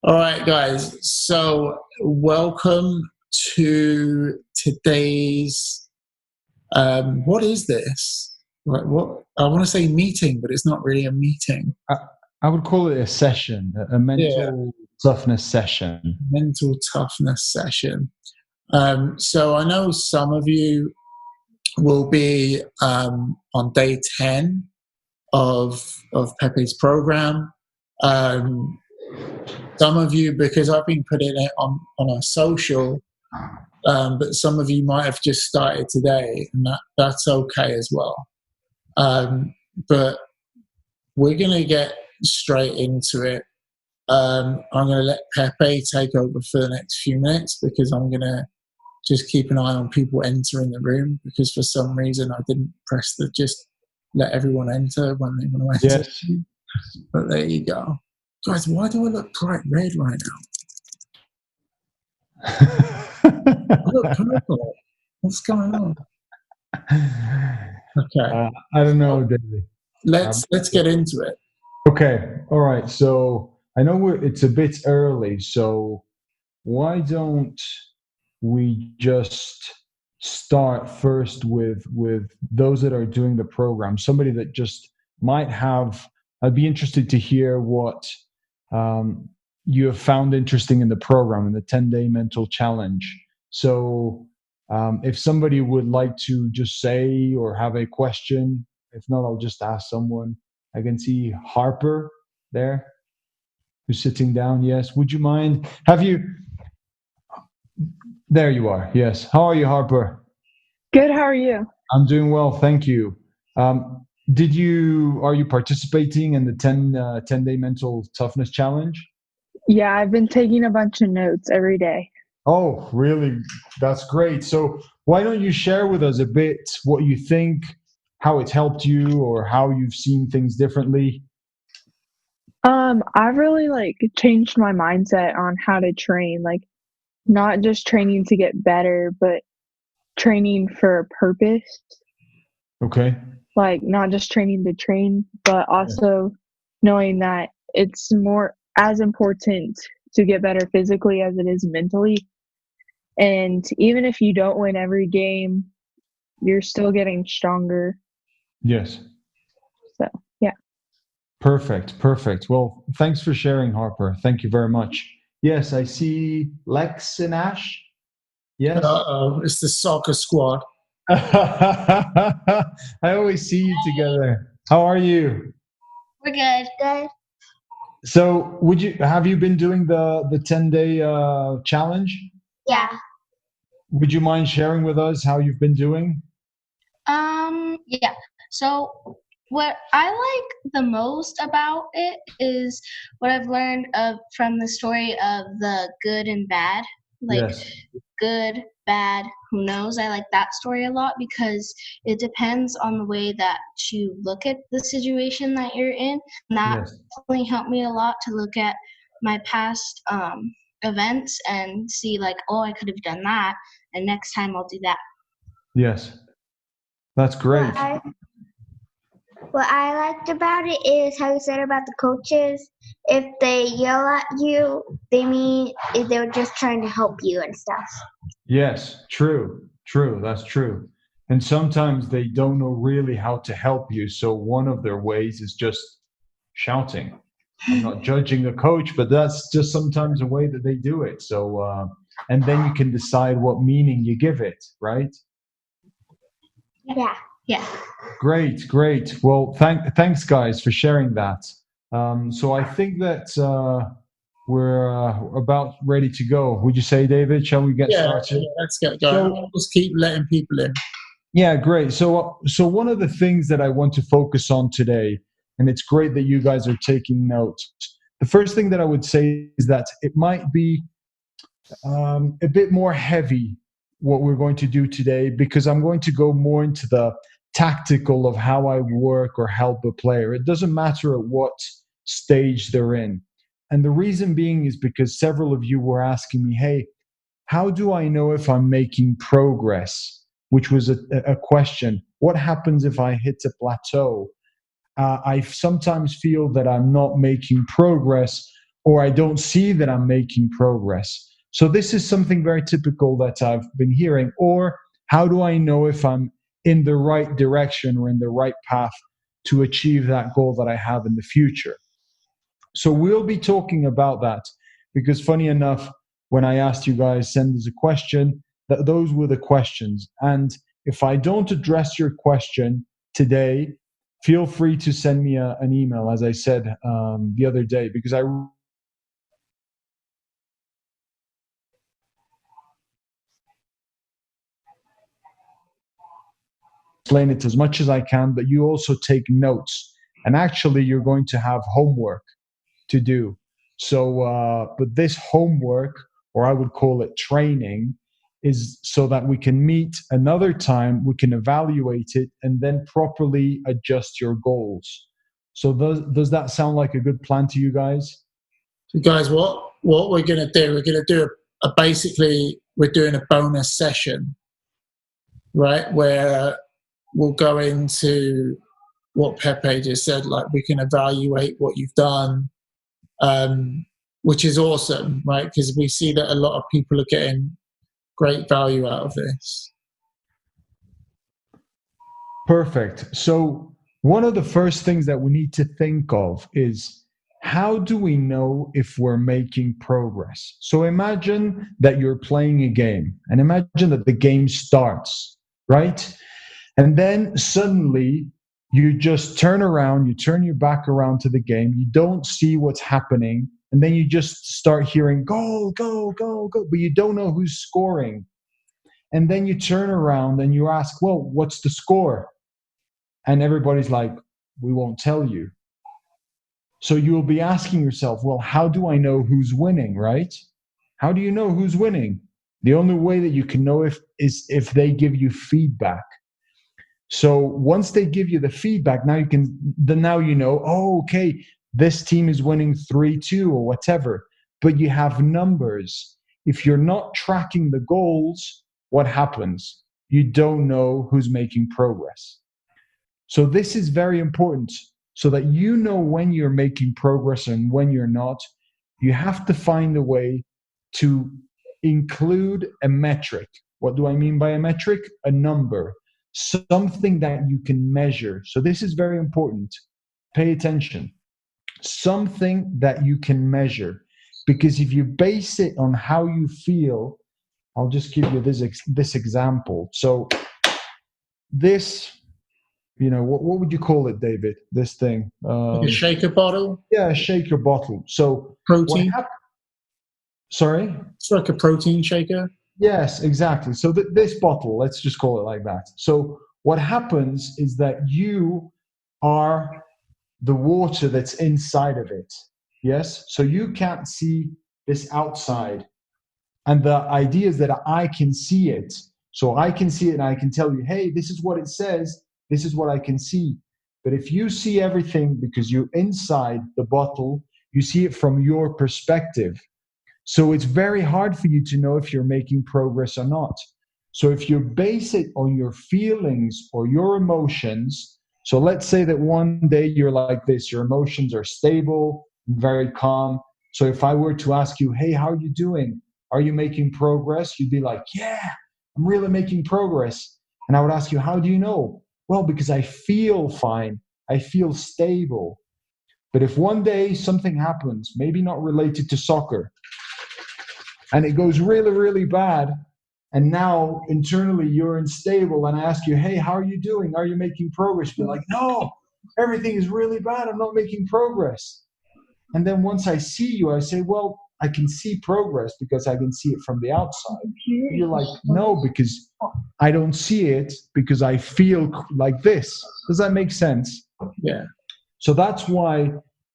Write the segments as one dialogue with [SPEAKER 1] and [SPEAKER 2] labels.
[SPEAKER 1] All right, guys. So, welcome to today's. What is this? What I want to say meeting, but it's not really a meeting.
[SPEAKER 2] I, I would call it a session, a
[SPEAKER 1] Yeah,
[SPEAKER 2] mental toughness session.
[SPEAKER 1] mental toughness session. So I know some of you will be on day 10 of Pepe's program. Um, some of you, because I've been putting it on our social, but some of you might have just started today, and that's okay as well. Um, but we're going to get straight into it. I'm going to let Pepe take over for the next few minutes because I'm going to just keep an eye on people entering the room because for some reason I didn't press the just let everyone enter when they want to enter.
[SPEAKER 2] Yes.
[SPEAKER 1] But there you go. Guys, why do I look bright red right now? I look purple. What's going on? Okay.
[SPEAKER 2] I don't know, David.
[SPEAKER 1] Let's get into it.
[SPEAKER 2] Okay. All right. So I know it's a bit early. So why don't we just start first with those that are doing the program? Somebody that just might have. I'd be interested to hear what you have found interesting in the program in the 10-day mental challenge. So if somebody would like to just say or have a question, if not, I'll just ask someone. I can see Harper there who's sitting down. Yes. Would you mind? Have you? There you are. Yes. How are you, Harper?
[SPEAKER 3] Good, how are you?
[SPEAKER 2] I'm doing well, thank you. Are you participating in the 10-day mental toughness challenge?
[SPEAKER 3] Yeah, I've been taking a bunch of notes every day.
[SPEAKER 2] Oh, really? That's great. So why don't you share with us a bit what you think, how it helped you, or how you've seen things differently?
[SPEAKER 3] I've really changed my mindset on how to train, not just training to get better, but training for a purpose.
[SPEAKER 2] Okay.
[SPEAKER 3] Like not just training to train, but also knowing that it's more as important to get better physically as it is mentally. And even if you don't win every game, you're still getting stronger.
[SPEAKER 2] Yes.
[SPEAKER 3] So, yeah.
[SPEAKER 2] Perfect. Well, thanks for sharing, Harper. Thank you very much. Yes, I see Lex and Ash. Yes.
[SPEAKER 1] It's the soccer squad.
[SPEAKER 2] I always see you together. How are you?
[SPEAKER 4] We're good. Good.
[SPEAKER 2] So, have you been doing the 10-day challenge?
[SPEAKER 4] Yeah.
[SPEAKER 2] Would you mind sharing with us how you've been doing?
[SPEAKER 4] Yeah. So what I like the most about it is what I've learned from the story of the good and bad.
[SPEAKER 2] Yes.
[SPEAKER 4] Good, bad, who knows? I like that story a lot because it depends on the way that you look at the situation that you're in. And that definitely helped me a lot to look at my past events and see oh, I could have done that, and next time I'll do that.
[SPEAKER 2] Yes. That's great.
[SPEAKER 5] What I liked about it is how you said about the coaches. If they yell at you, they mean they're just trying to help you and stuff.
[SPEAKER 2] Yes, true. That's true. And sometimes they don't know really how to help you. So one of their ways is just shouting. I'm not judging the coach, but that's just sometimes a way that they do it. So, and then you can decide what meaning you give it, right?
[SPEAKER 5] Yeah.
[SPEAKER 4] Yeah.
[SPEAKER 2] Great. Well, thanks, guys, for sharing that. So I think that we're about ready to go. Would you say, David? Shall we get started?
[SPEAKER 1] Yeah, let's get going. We'll just keep letting people in.
[SPEAKER 2] Yeah, great. So one of the things that I want to focus on today, and it's great that you guys are taking notes. The first thing that I would say is that it might be a bit more heavy what we're going to do today because I'm going to go more into the tactical of how I work or help a player. It doesn't matter at what stage they're in. And the reason being is because several of you were asking me, hey, how do I know if I'm making progress? Which was a question. What happens if I hit a plateau? I sometimes feel that I'm not making progress or I don't see that I'm making progress. So this is something very typical that I've been hearing. Or how do I know if I'm in the right direction or in the right path to achieve that goal that I have in the future? So we'll be talking about that, because funny enough, when I asked you guys, send us a question, those were the questions. And if I don't address your question today, feel free to send me an email, as I said the other day, because I explain it as much as I can, but you also take notes. And actually, you're going to have homework to do. So, but this homework, or I would call it training, is so that we can meet another time, we can evaluate it, and then properly adjust your goals. So does that sound like a good plan to you guys?
[SPEAKER 1] So guys, what we're going to do, we're going to do basically, we're doing a bonus session, right, where we'll go into what Pepe just said, like we can evaluate what you've done, which is awesome, right? Because we see that a lot of people are getting great value out of this.
[SPEAKER 2] Perfect. So one of the first things that we need to think of is, how do we know if we're making progress? So imagine that you're playing a game, and imagine that the game starts, right? And then suddenly you just turn around, you turn your back around to the game, you don't see what's happening, and then you just start hearing goal, goal, goal, goal, but you don't know who's scoring. And then you turn around and you ask, well, what's the score? And everybody's like, we won't tell you. So you'll be asking yourself, well, how do I know who's winning, right? How do you know who's winning? The only way that you can know is if they give you feedback. So once they give you the feedback, now you know, oh, okay, this team is winning 3-2 or whatever, but you have numbers. If you're not tracking the goals, what happens? You don't know who's making progress. So this is very important, so that you know when you're making progress and when you're not. You have to find a way to include a metric. What do I mean by a metric? A number, something that you can measure. So this is very important. Pay attention. Something that you can measure. Because if you base it on how you feel, I'll just give you this example. So this, what would you call it, David? This thing.
[SPEAKER 1] Like a shaker bottle?
[SPEAKER 2] Yeah, a shaker bottle. So
[SPEAKER 1] protein?
[SPEAKER 2] Sorry?
[SPEAKER 1] It's like a protein shaker?
[SPEAKER 2] Yes, exactly. So this bottle, let's just call it like that. So what happens is that you are the water that's inside of it. Yes? So you can't see this outside. And the idea is that I can see it. So I can see it and I can tell you, hey, this is what it says. This is what I can see. But if you see everything because you're inside the bottle, you see it from your perspective. So it's very hard for you to know if you're making progress or not. So if you base it on your feelings or your emotions, so let's say that one day you're like this, your emotions are stable, very calm. So if I were to ask you, hey, how are you doing? Are you making progress? You'd be like, yeah, I'm really making progress. And I would ask you, how do you know? Well, because I feel fine. I feel stable. But if one day something happens, maybe not related to soccer, and it goes really, really bad, and now internally you're unstable, and I ask you, hey, how are you doing? Are you making progress? You're like, no, everything is really bad. I'm not making progress. And then once I see you, I say, well, I can see progress because I can see it from the outside. And you're like, no, because I don't see it because I feel like this. Does that make sense?
[SPEAKER 1] Yeah.
[SPEAKER 2] So that's why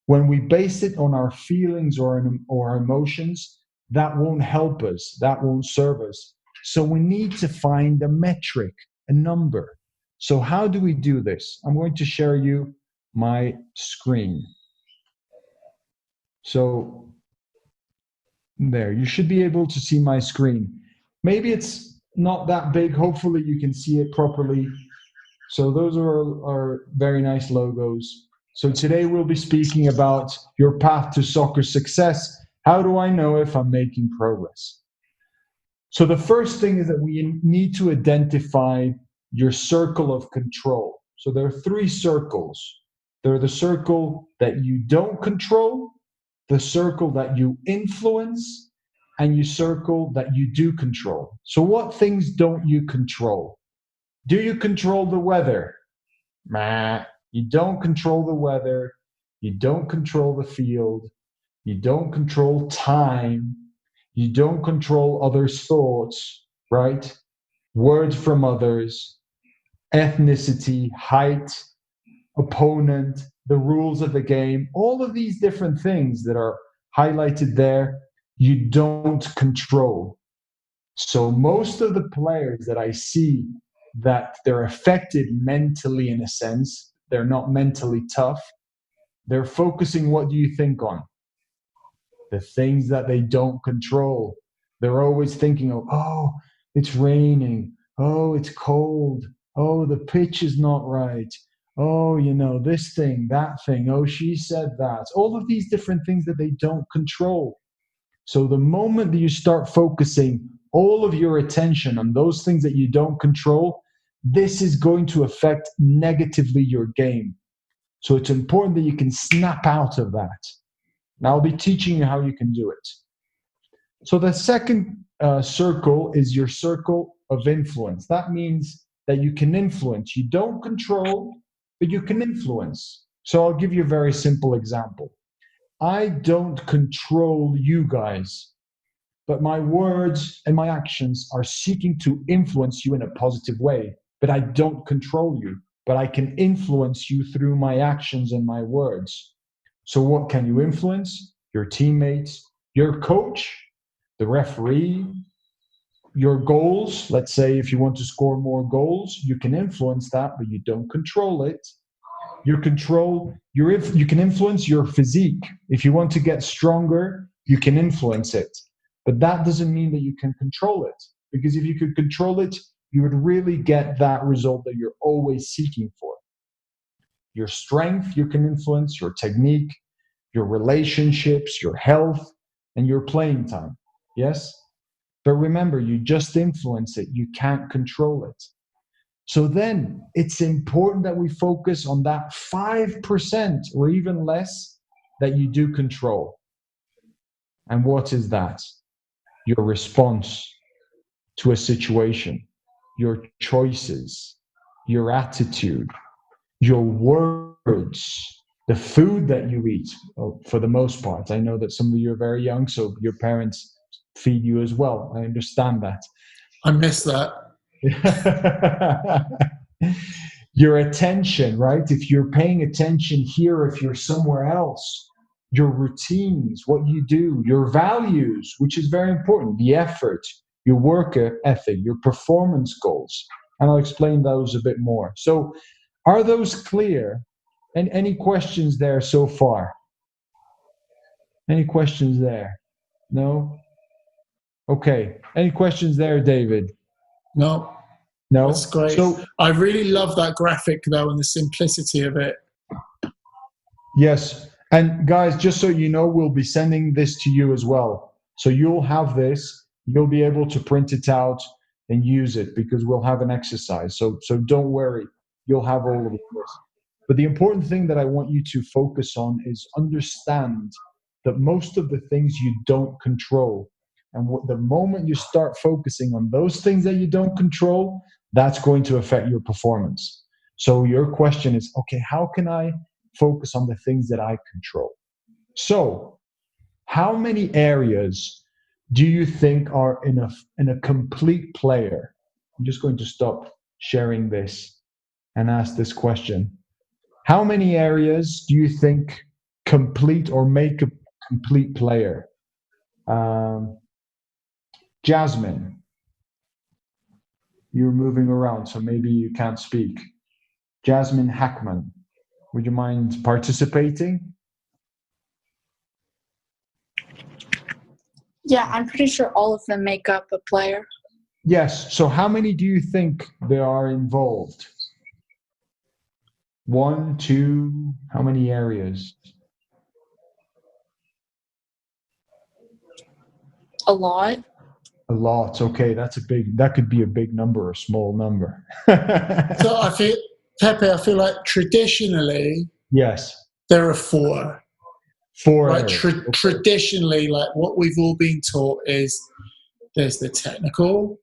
[SPEAKER 2] when we base it on our feelings or emotions, that won't help us. That won't serve us. So we need to find a metric, a number. So how do we do this? I'm going to share you my screen. So there, you should be able to see my screen. Maybe it's not that big. Hopefully you can see it properly. So those are our very nice logos. So today we'll be speaking about your path to soccer success. How do I know if I'm making progress? So the first thing is that we need to identify your circle of control. So there are 3 circles. There are the circle that you don't control, the circle that you influence, and your circle that you do control. So what things don't you control? Do you control the weather? Nah. You don't control the weather. You don't control the field. You don't control time. You don't control others' thoughts, right? Words from others, ethnicity, height, opponent, the rules of the game, all of these different things that are highlighted there, you don't control. So most of the players that I see that they're affected mentally, in a sense, they're not mentally tough, they're focusing, what do you think, on? The things that they don't control. They're always thinking of, oh, it's raining. Oh, it's cold. Oh, the pitch is not right. Oh, this thing, that thing. Oh, she said that. All of these different things that they don't control. So the moment that you start focusing all of your attention on those things that you don't control, this is going to affect negatively your game. So it's important that you can snap out of that. And I'll be teaching you how you can do it. So the second circle is your circle of influence. That means that you can influence. You don't control, but you can influence. So I'll give you a very simple example. I don't control you guys, but my words and my actions are seeking to influence you in a positive way. But I don't control you, but I can influence you through my actions and my words. So what can you influence? Your teammates, your coach, the referee, your goals. Let's say if you want to score more goals, you can influence that, but you don't control it. You can influence your physique. If you want to get stronger, you can influence it. But that doesn't mean that you can control it. Because if you could control it, you would really get that result that you're always seeking for. Your strength, you can influence, your technique, your relationships, your health, and your playing time. Yes? But remember, you just influence it. You can't control it. So then it's important that we focus on that 5% or even less that you do control. And what is that? Your response to a situation, your choices, your attitude, your words, the food that you eat, for the most part. I know that some of you are very young, so your parents feed you as well. I understand that.
[SPEAKER 1] I miss that.
[SPEAKER 2] Your attention, right? If you're paying attention here, if you're somewhere else, your routines, what you do, your values, which is very important, the effort, your work ethic, your performance goals. And I'll explain those a bit more. So are those clear? And any questions there so far? Any questions there? No? Okay. Any questions there, David?
[SPEAKER 1] No.
[SPEAKER 2] No?
[SPEAKER 1] That's great. So I really love that graphic, though, and the simplicity of it.
[SPEAKER 2] Yes. And guys, just so you know, we'll be sending this to you as well. So you'll have this. You'll be able to print it out and use it because we'll have an exercise. So don't worry. You'll have all of this. But the important thing that I want you to focus on is understand that most of the things you don't control. And the moment you start focusing on those things that you don't control, that's going to affect your performance. So your question is, okay, how can I focus on the things that I control? So how many areas do you think are in a complete player? I'm just going to stop sharing this and ask this question. How many areas do you think complete or make a complete player? Jasmine, you're moving around, so maybe you can't speak. Jasmine Hackman, would you mind participating?
[SPEAKER 6] Yeah, I'm pretty sure all of them make up a player.
[SPEAKER 2] Yes. So how many do you think there are involved? 1, 2, how many areas?
[SPEAKER 6] A lot.
[SPEAKER 2] A lot. Okay, that could be a big number or a small number.
[SPEAKER 1] So I feel, Pepe, I feel like traditionally
[SPEAKER 2] Yes.
[SPEAKER 1] there are four.
[SPEAKER 2] 4
[SPEAKER 1] Like
[SPEAKER 2] areas. Okay.
[SPEAKER 1] traditionally, like what we've all been taught is there's the technical,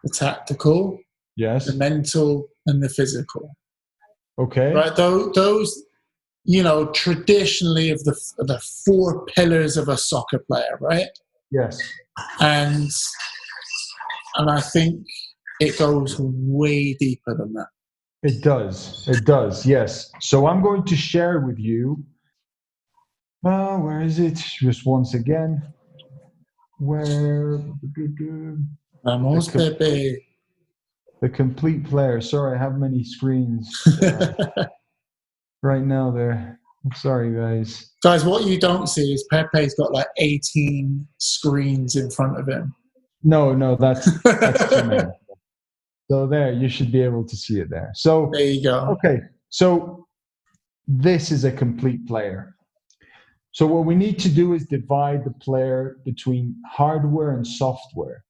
[SPEAKER 1] the tactical,
[SPEAKER 2] Yes.
[SPEAKER 1] the mental, and the physical.
[SPEAKER 2] Okay.
[SPEAKER 1] Right? Those, traditionally of the four pillars of a soccer player, right?
[SPEAKER 2] Yes.
[SPEAKER 1] And I think it goes way deeper than that.
[SPEAKER 2] It does. It does. Yes. So I'm going to share with you. Where is it? Just once again. Where
[SPEAKER 1] Vamos, Pepe.
[SPEAKER 2] The complete player. Sorry, I have many screens right now there. I'm sorry, guys.
[SPEAKER 1] Guys, what you don't see is Pepe's got like 18 screens in front of him.
[SPEAKER 2] No, that's too many. So there, you should be able to see it there. So
[SPEAKER 1] there you go.
[SPEAKER 2] Okay, so this is a complete player. So what we need to do is divide the player between hardware and software.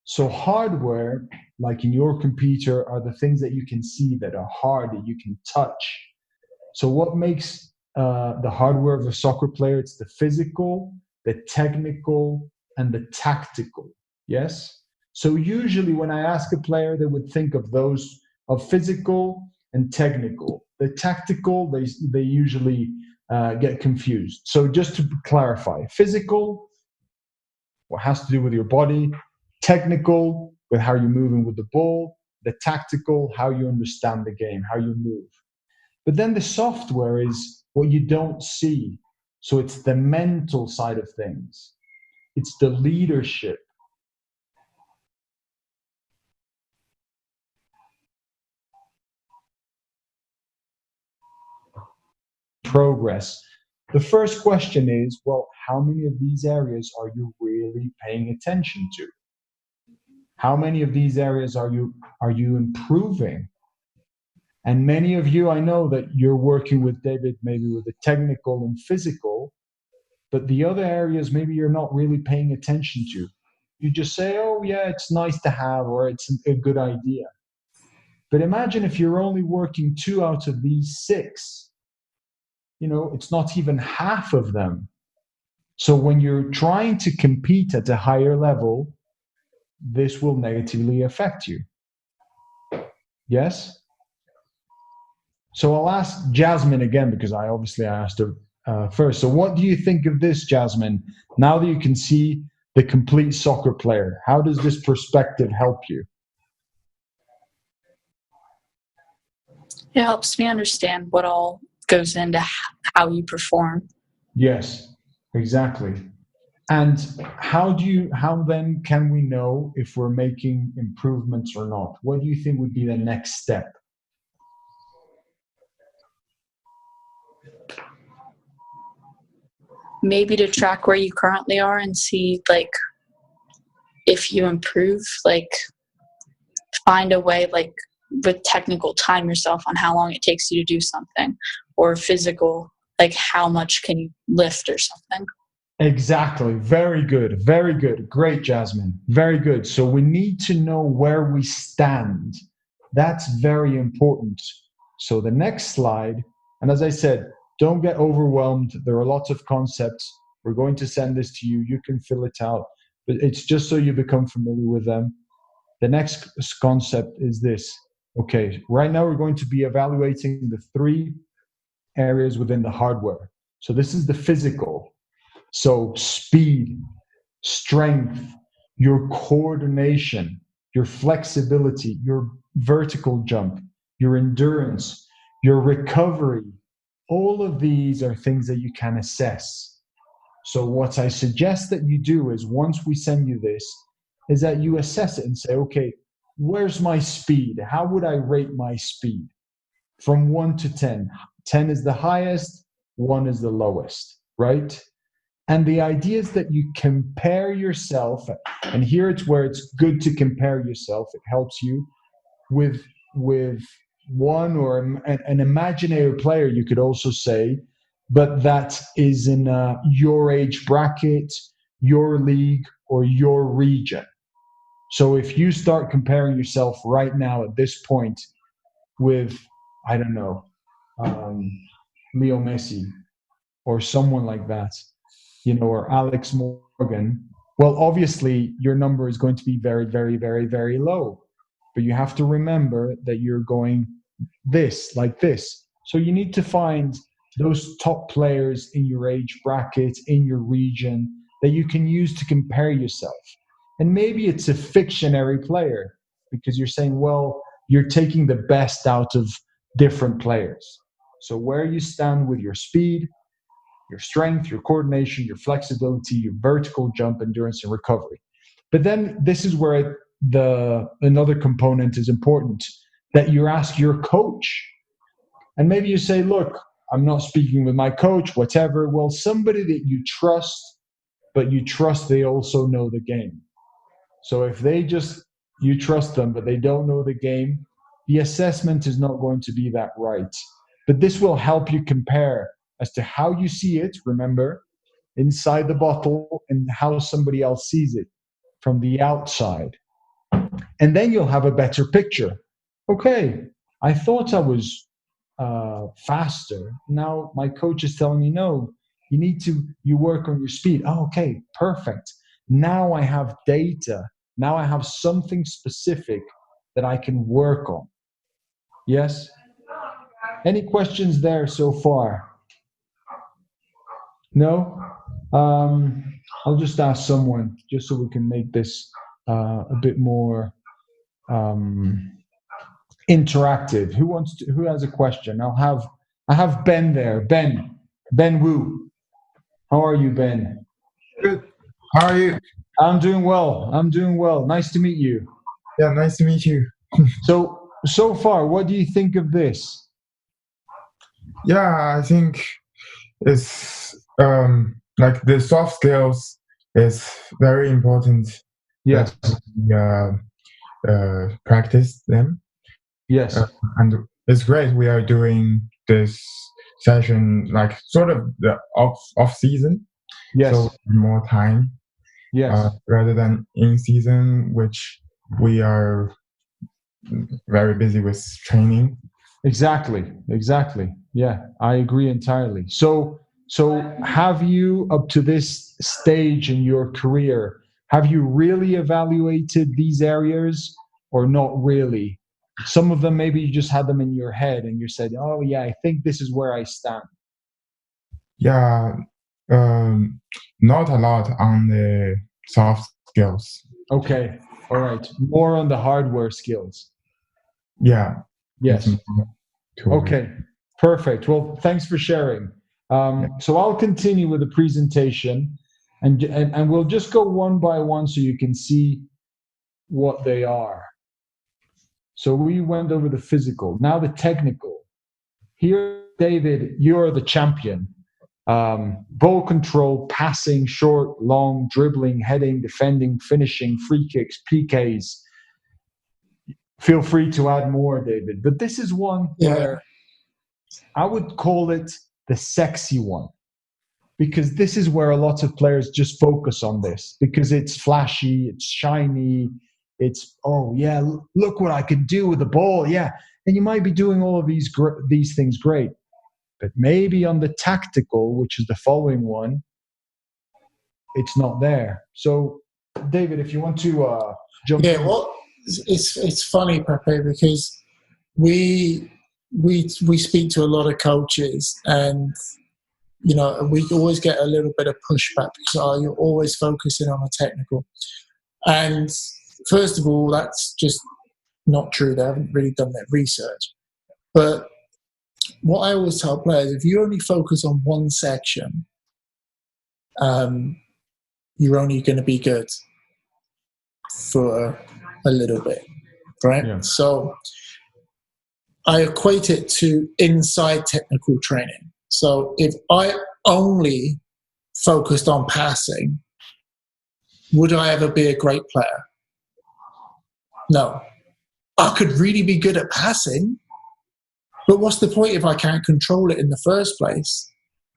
[SPEAKER 2] So hardware, like in your computer, are the things that you can see, that are hard, that you can touch. So what makes the hardware of a soccer player? It's the physical, the technical, and the tactical. Yes? So usually when I ask a player, they would think of those, of physical and technical. The tactical, they usually get confused. So just to clarify, physical, what has to do with your body, technical, with how you're moving with the ball, the tactical, how you understand the game, how you move. But then the software is what you don't see. So it's the mental side of things. It's the leadership. Progress. The first question is, well, how many of these areas are you really paying attention to? How many of these areas are you improving? And many of you, I know that you're working with David, maybe with the technical and physical, but the other areas maybe you're not really paying attention to. You just say, oh yeah, it's nice to have, or it's a good idea. But imagine if you're only working 2 out of these 6. It's not even half of them. So when you're trying to compete at a higher level, this will negatively affect you. Yes? So I'll ask Jasmine again, because I asked her first. So what do you think of this, Jasmine? Now that you can see the complete soccer player, how does this perspective help you?
[SPEAKER 6] It helps me understand what all goes into how you perform.
[SPEAKER 2] Yes, exactly. And how then can we know if we're making improvements or not? What do you think would be the next step?
[SPEAKER 6] Maybe to track where you currently are and see, like, if you improve, like, find a way, like, with technical, time yourself on how long it takes you to do something, or physical, like how much can you lift or something.
[SPEAKER 2] Exactly. Very good. Very good. Great, Jasmine. Very good. So we need to know where we stand. That's very important. So the next slide, and as I said, don't get overwhelmed. There are lots of concepts. We're going to send this to you. You can fill it out, but it's just so you become familiar with them. The next concept is this. Okay, right now we're going to be evaluating the 3 areas within the hardware. So this is the physical. So speed, strength, your coordination, your flexibility, your vertical jump, your endurance, your recovery. All of these are things that you can assess. So what I suggest that you do is, once we send you this, is that you assess it and say, okay, where's my speed? How would I rate my speed? From 1 to 10. 10 is the highest, 1 is the lowest, right? And the idea is that you compare yourself, and here it's where it's good to compare yourself. It helps you with one or an imaginary player, you could also say, but that is in your age bracket, your league, or your region. So if you start comparing yourself right now at this point with, I don't know, Leo Messi or someone like that, or Alex Morgan, well, obviously your number is going to be very, very, very, very low. But you have to remember that you're going like this. So you need to find those top players in your age bracket, in your region, that you can use to compare yourself. And maybe it's a fictionary player because you're saying, well, you're taking the best out of different players. So where you stand with your speed, your strength, your coordination, your flexibility, your vertical jump, endurance, and recovery. But then this is where another component is important, that you ask your coach. And maybe you say, look, I'm not speaking with my coach, whatever. Well, somebody that you trust, but you trust they also know the game. So if you trust them, but they don't know the game, the assessment is not going to be that right. But this will help you compare as to how you see it, remember, inside the bottle, and how somebody else sees it from the outside. And then you'll have a better picture. Okay, I thought I was faster. Now my coach is telling me, no, you work on your speed. Oh, okay, perfect. Now I have data. Now I have something specific that I can work on. Yes? Any questions there so far? No? I'll just ask someone just so we can make this a bit more interactive. Who has a question? I have Ben there. Ben Wu. How are you, Ben?
[SPEAKER 7] Good. How are you?
[SPEAKER 2] I'm doing well. Nice to meet you.
[SPEAKER 7] Yeah, nice to meet you.
[SPEAKER 2] So far, what do you think of this?
[SPEAKER 7] Yeah, I think it's like the soft skills is very important.
[SPEAKER 2] Yes.
[SPEAKER 7] That we practice them.
[SPEAKER 2] Yes.
[SPEAKER 7] And it's great we are doing this session like sort of the off season.
[SPEAKER 2] Yes.
[SPEAKER 7] So more time.
[SPEAKER 2] Yes.
[SPEAKER 7] Rather than in season, which we are very busy with training.
[SPEAKER 2] Exactly. Yeah, I agree entirely. So have you, up to this stage in your career, have you really evaluated these areas or not really? Some of them, maybe you just had them in your head and you said, oh yeah, I think this is where I stand.
[SPEAKER 7] Yeah, not a lot on the soft skills.
[SPEAKER 2] Okay, all right. More on the hardware skills.
[SPEAKER 7] Yeah.
[SPEAKER 2] Yes. Okay, perfect. Well, thanks for sharing. So I'll continue with the presentation and we'll just go one by one so you can see what they are. So we went over the physical, now the technical. Here, David, you're the champion. Ball control, passing, short, long, dribbling, heading, defending, finishing, free kicks, PKs. Feel free to add more, David. But this is one where I would call it the sexy one, because this is where a lot of players just focus on this because it's flashy, it's shiny, it's, oh yeah, look what I can do with the ball, yeah. And you might be doing all of these things great, but maybe on the tactical, which is the following one, it's not there. So, David, if you want to jump in.
[SPEAKER 1] Well, it's funny, Pepe, because we speak to a lot of coaches, and we always get a little bit of pushback because you're always focusing on the technical. And first of all, that's just not true. They haven't really done their research. But what I always tell players, if you only focus on one section, you're only going to be good for a little bit, right? Yeah. So I equate it to inside technical training. So if I only focused on passing, would I ever be a great player? No. I could really be good at passing, But what's the point if I can't control it in the first place?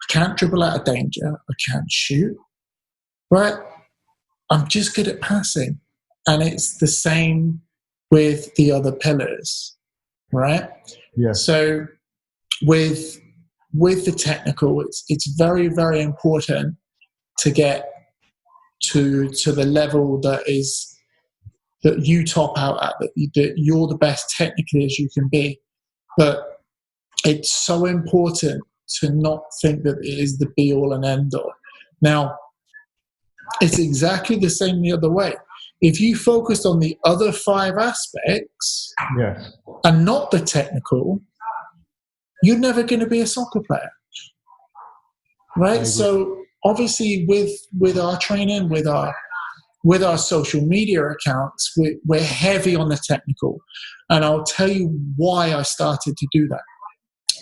[SPEAKER 1] I can't dribble out of danger. I can't shoot. Right? I'm just good at passing. And it's the same with the other pillars. Right?
[SPEAKER 2] Yes.
[SPEAKER 1] So with the technical, it's very, very important to get to the level that you top out at, that you're the best technically as you can be. But it's so important to not think that it is the be all and end all. Now, it's exactly the same the other way. If you focused on the other 5 aspects
[SPEAKER 2] Yes.
[SPEAKER 1] and not the technical, you're never going to be a soccer player. Right? So obviously with our training, with our social media accounts, we're heavy on the technical. And I'll tell you why I started to do that.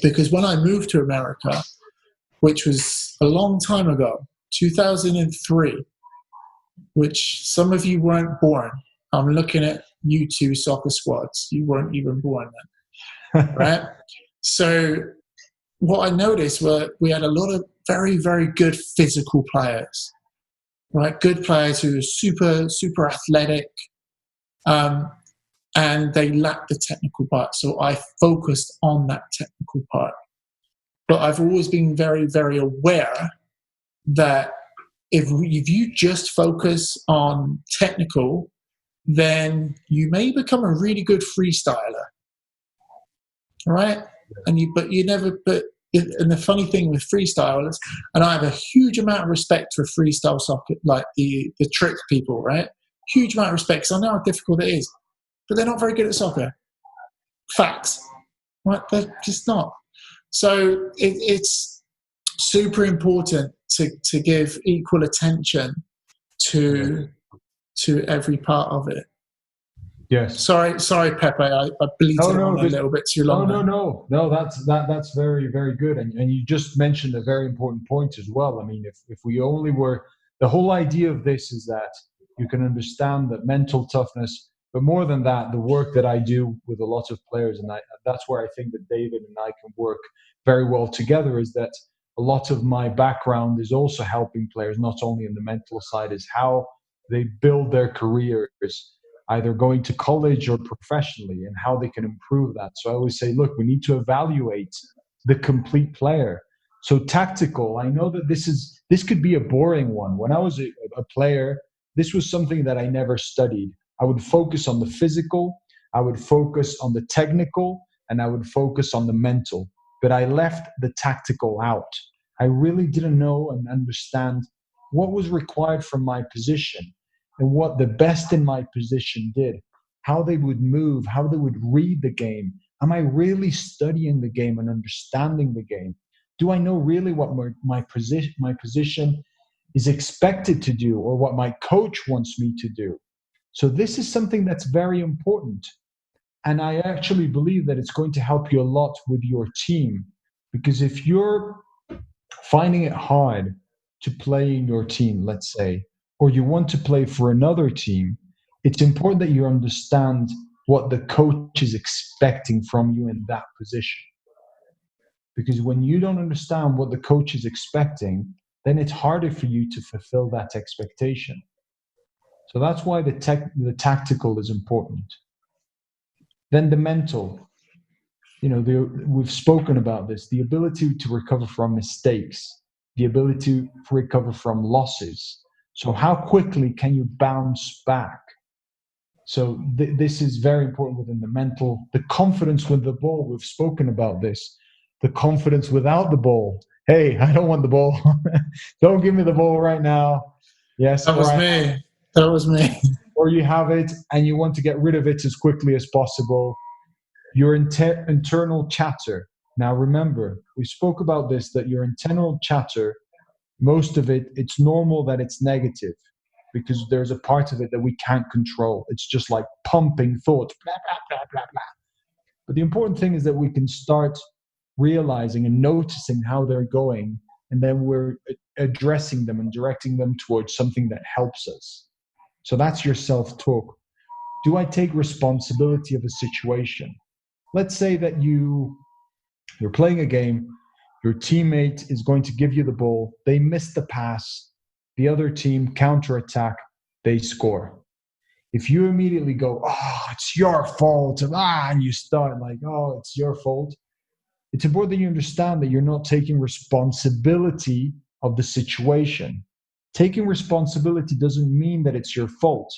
[SPEAKER 1] Because when I moved to America, which was a long time ago, 2003, which some of you weren't born. I'm looking at you 2 soccer squads. You weren't even born then, right? So what I noticed were we had a lot of very, very good physical players, right? Good players who were super, super athletic, and they lacked the technical part. So I focused on that technical part. But I've always been very, very aware that if you just focus on technical, then you may become a really good freestyler, right? And the funny thing with freestylers, and I have a huge amount of respect for freestyle soccer, like the trick people, right? Huge amount of respect, because I know how difficult it is, but they're not very good at soccer. Facts, right? They're just not. So it's super important to give equal attention to every part of it.
[SPEAKER 2] Yes.
[SPEAKER 1] Sorry, Pepe. I bleated on a little bit too long.
[SPEAKER 2] No. That's very, very good. And you just mentioned a very important point as well. I mean, if we only were, the whole idea of this is that you can understand that mental toughness, but more than that, the work that I do with a lot of players, and that's where I think that David and I can work very well together, is that a lot of my background is also helping players, not only in the mental side, is how they build their careers, either going to college or professionally, and how they can improve that. So I always say, look, we need to evaluate the complete player. So tactical, I know that this could be a boring one. When I was a player, this was something that I never studied. I would focus on the physical, I would focus on the technical, and I would focus on the mental. But I left the tactical out. I really didn't know and understand what was required from my position and what the best in my position did, how they would move, how they would read the game. Am I really studying the game and understanding the game? Do I know really what my position is expected to do, or what my coach wants me to do? So this is something that's very important. And I actually believe that it's going to help you a lot with your team. Because if you're finding it hard to play in your team, let's say, or you want to play for another team, it's important that you understand what the coach is expecting from you in that position. Because when you don't understand what the coach is expecting, then it's harder for you to fulfill that expectation. So that's why the tactical is important. Then the mental, we've spoken about this, the ability to recover from mistakes, the ability to recover from losses. So how quickly can you bounce back? So this is very important within the mental. The confidence with the ball, we've spoken about this. The confidence without the ball. Hey, I don't want the ball. Don't give me the ball right now. Yes,
[SPEAKER 1] That was me.
[SPEAKER 2] Or you have it and you want to get rid of it as quickly as possible. Your internal chatter. Now remember, we spoke about this, that your internal chatter, most of it, it's normal that it's negative, because there's a part of it that we can't control. It's just like pumping thoughts, blah, blah, blah, blah, blah. But the important thing is that we can start realizing and noticing how they're going, and then we're addressing them and directing them towards something that helps us. So that's your self-talk. Do I take responsibility of a situation? Let's say that you You're playing a game. Your teammate is going to give you the ball. They miss the pass. The other team counterattack. They score. If you immediately go, oh, it's your fault, and you start like, oh, it's your fault, it's important that you understand that you're not taking responsibility of the situation. Taking responsibility doesn't mean that it's your fault.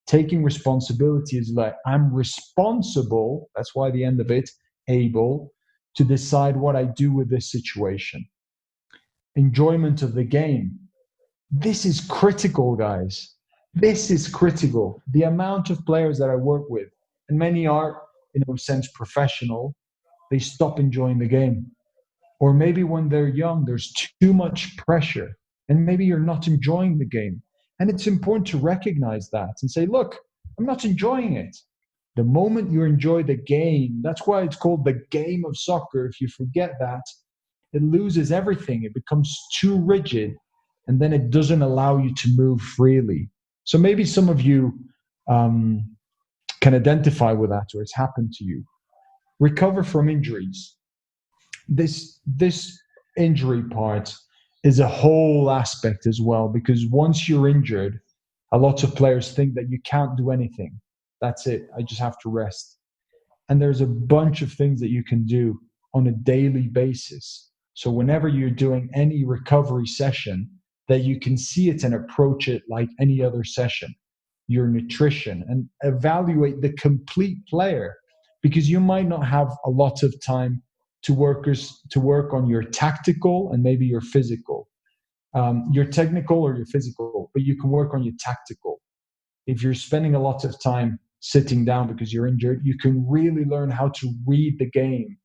[SPEAKER 2] Taking responsibility is like, I'm responsible, that's why the end of it, able to decide what I do with this situation. Enjoyment of the game. This is critical, guys. This is critical. The amount of players that I work with, and many are, in a sense, professional, they stop enjoying the game. Or maybe when they're young, there's too much pressure, and maybe you're not enjoying the game. And it's important to recognize that and say, look, I'm not enjoying it. The moment you enjoy the game, that's why it's called the game of soccer. If you forget that, it loses everything. It becomes too rigid, and then it doesn't allow you to move freely. So maybe some of you can identify with that, or it's happened to you. Recover from injuries. This injury part is a whole aspect as well, because once you're injured, a lot of players think that you can't do anything. That's it. I just have to rest. And there's a bunch of things that you can do on a daily basis. So whenever you're doing any recovery session, that you can see it and approach it like any other session. Your nutrition, and evaluate the complete player, because you might not have a lot of time to work on your tactical and maybe your physical, your technical or your physical, but you can work on your tactical. If you're spending a lot of time sitting down because you're injured, you can really learn how to read the game,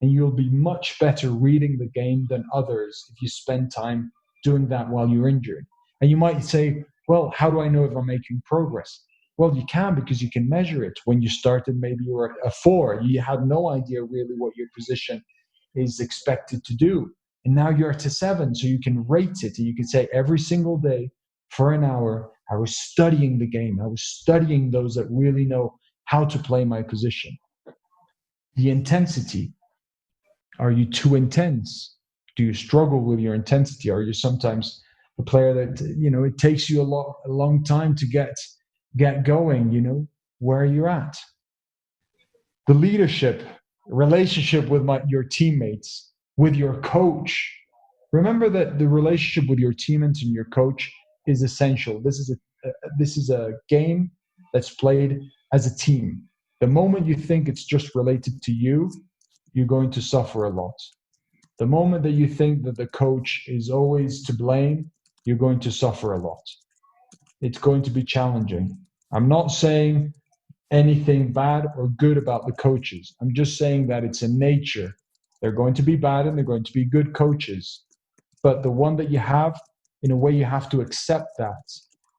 [SPEAKER 2] and you'll be much better reading the game than others if you spend time doing that while you're injured. And you might say, well, how do I know if I'm making progress? Well, you can, because you can measure it. When you started, maybe you were a 4. You had no idea really what your position is expected to do. And now you're at a 7, so you can rate it. And you can say every single day for an hour, I was studying the game. I was studying those that really know how to play my position. The intensity. Are you too intense? Do you struggle with your intensity? Are you sometimes a player that, it takes you a long time to get going, where you're at? The leadership, relationship with your teammates, with your coach. Remember that the relationship with your teammates and your coach is essential. This is a game that's played as a team. The moment you think it's just related to you, you're going to suffer a lot. The moment that you think that the coach is always to blame, you're going to suffer a lot. It's going to be challenging. I'm not saying anything bad or good about the coaches. I'm just saying that it's a nature. They're going to be bad and they're going to be good coaches. But the one that you have, in a way, you have to accept that.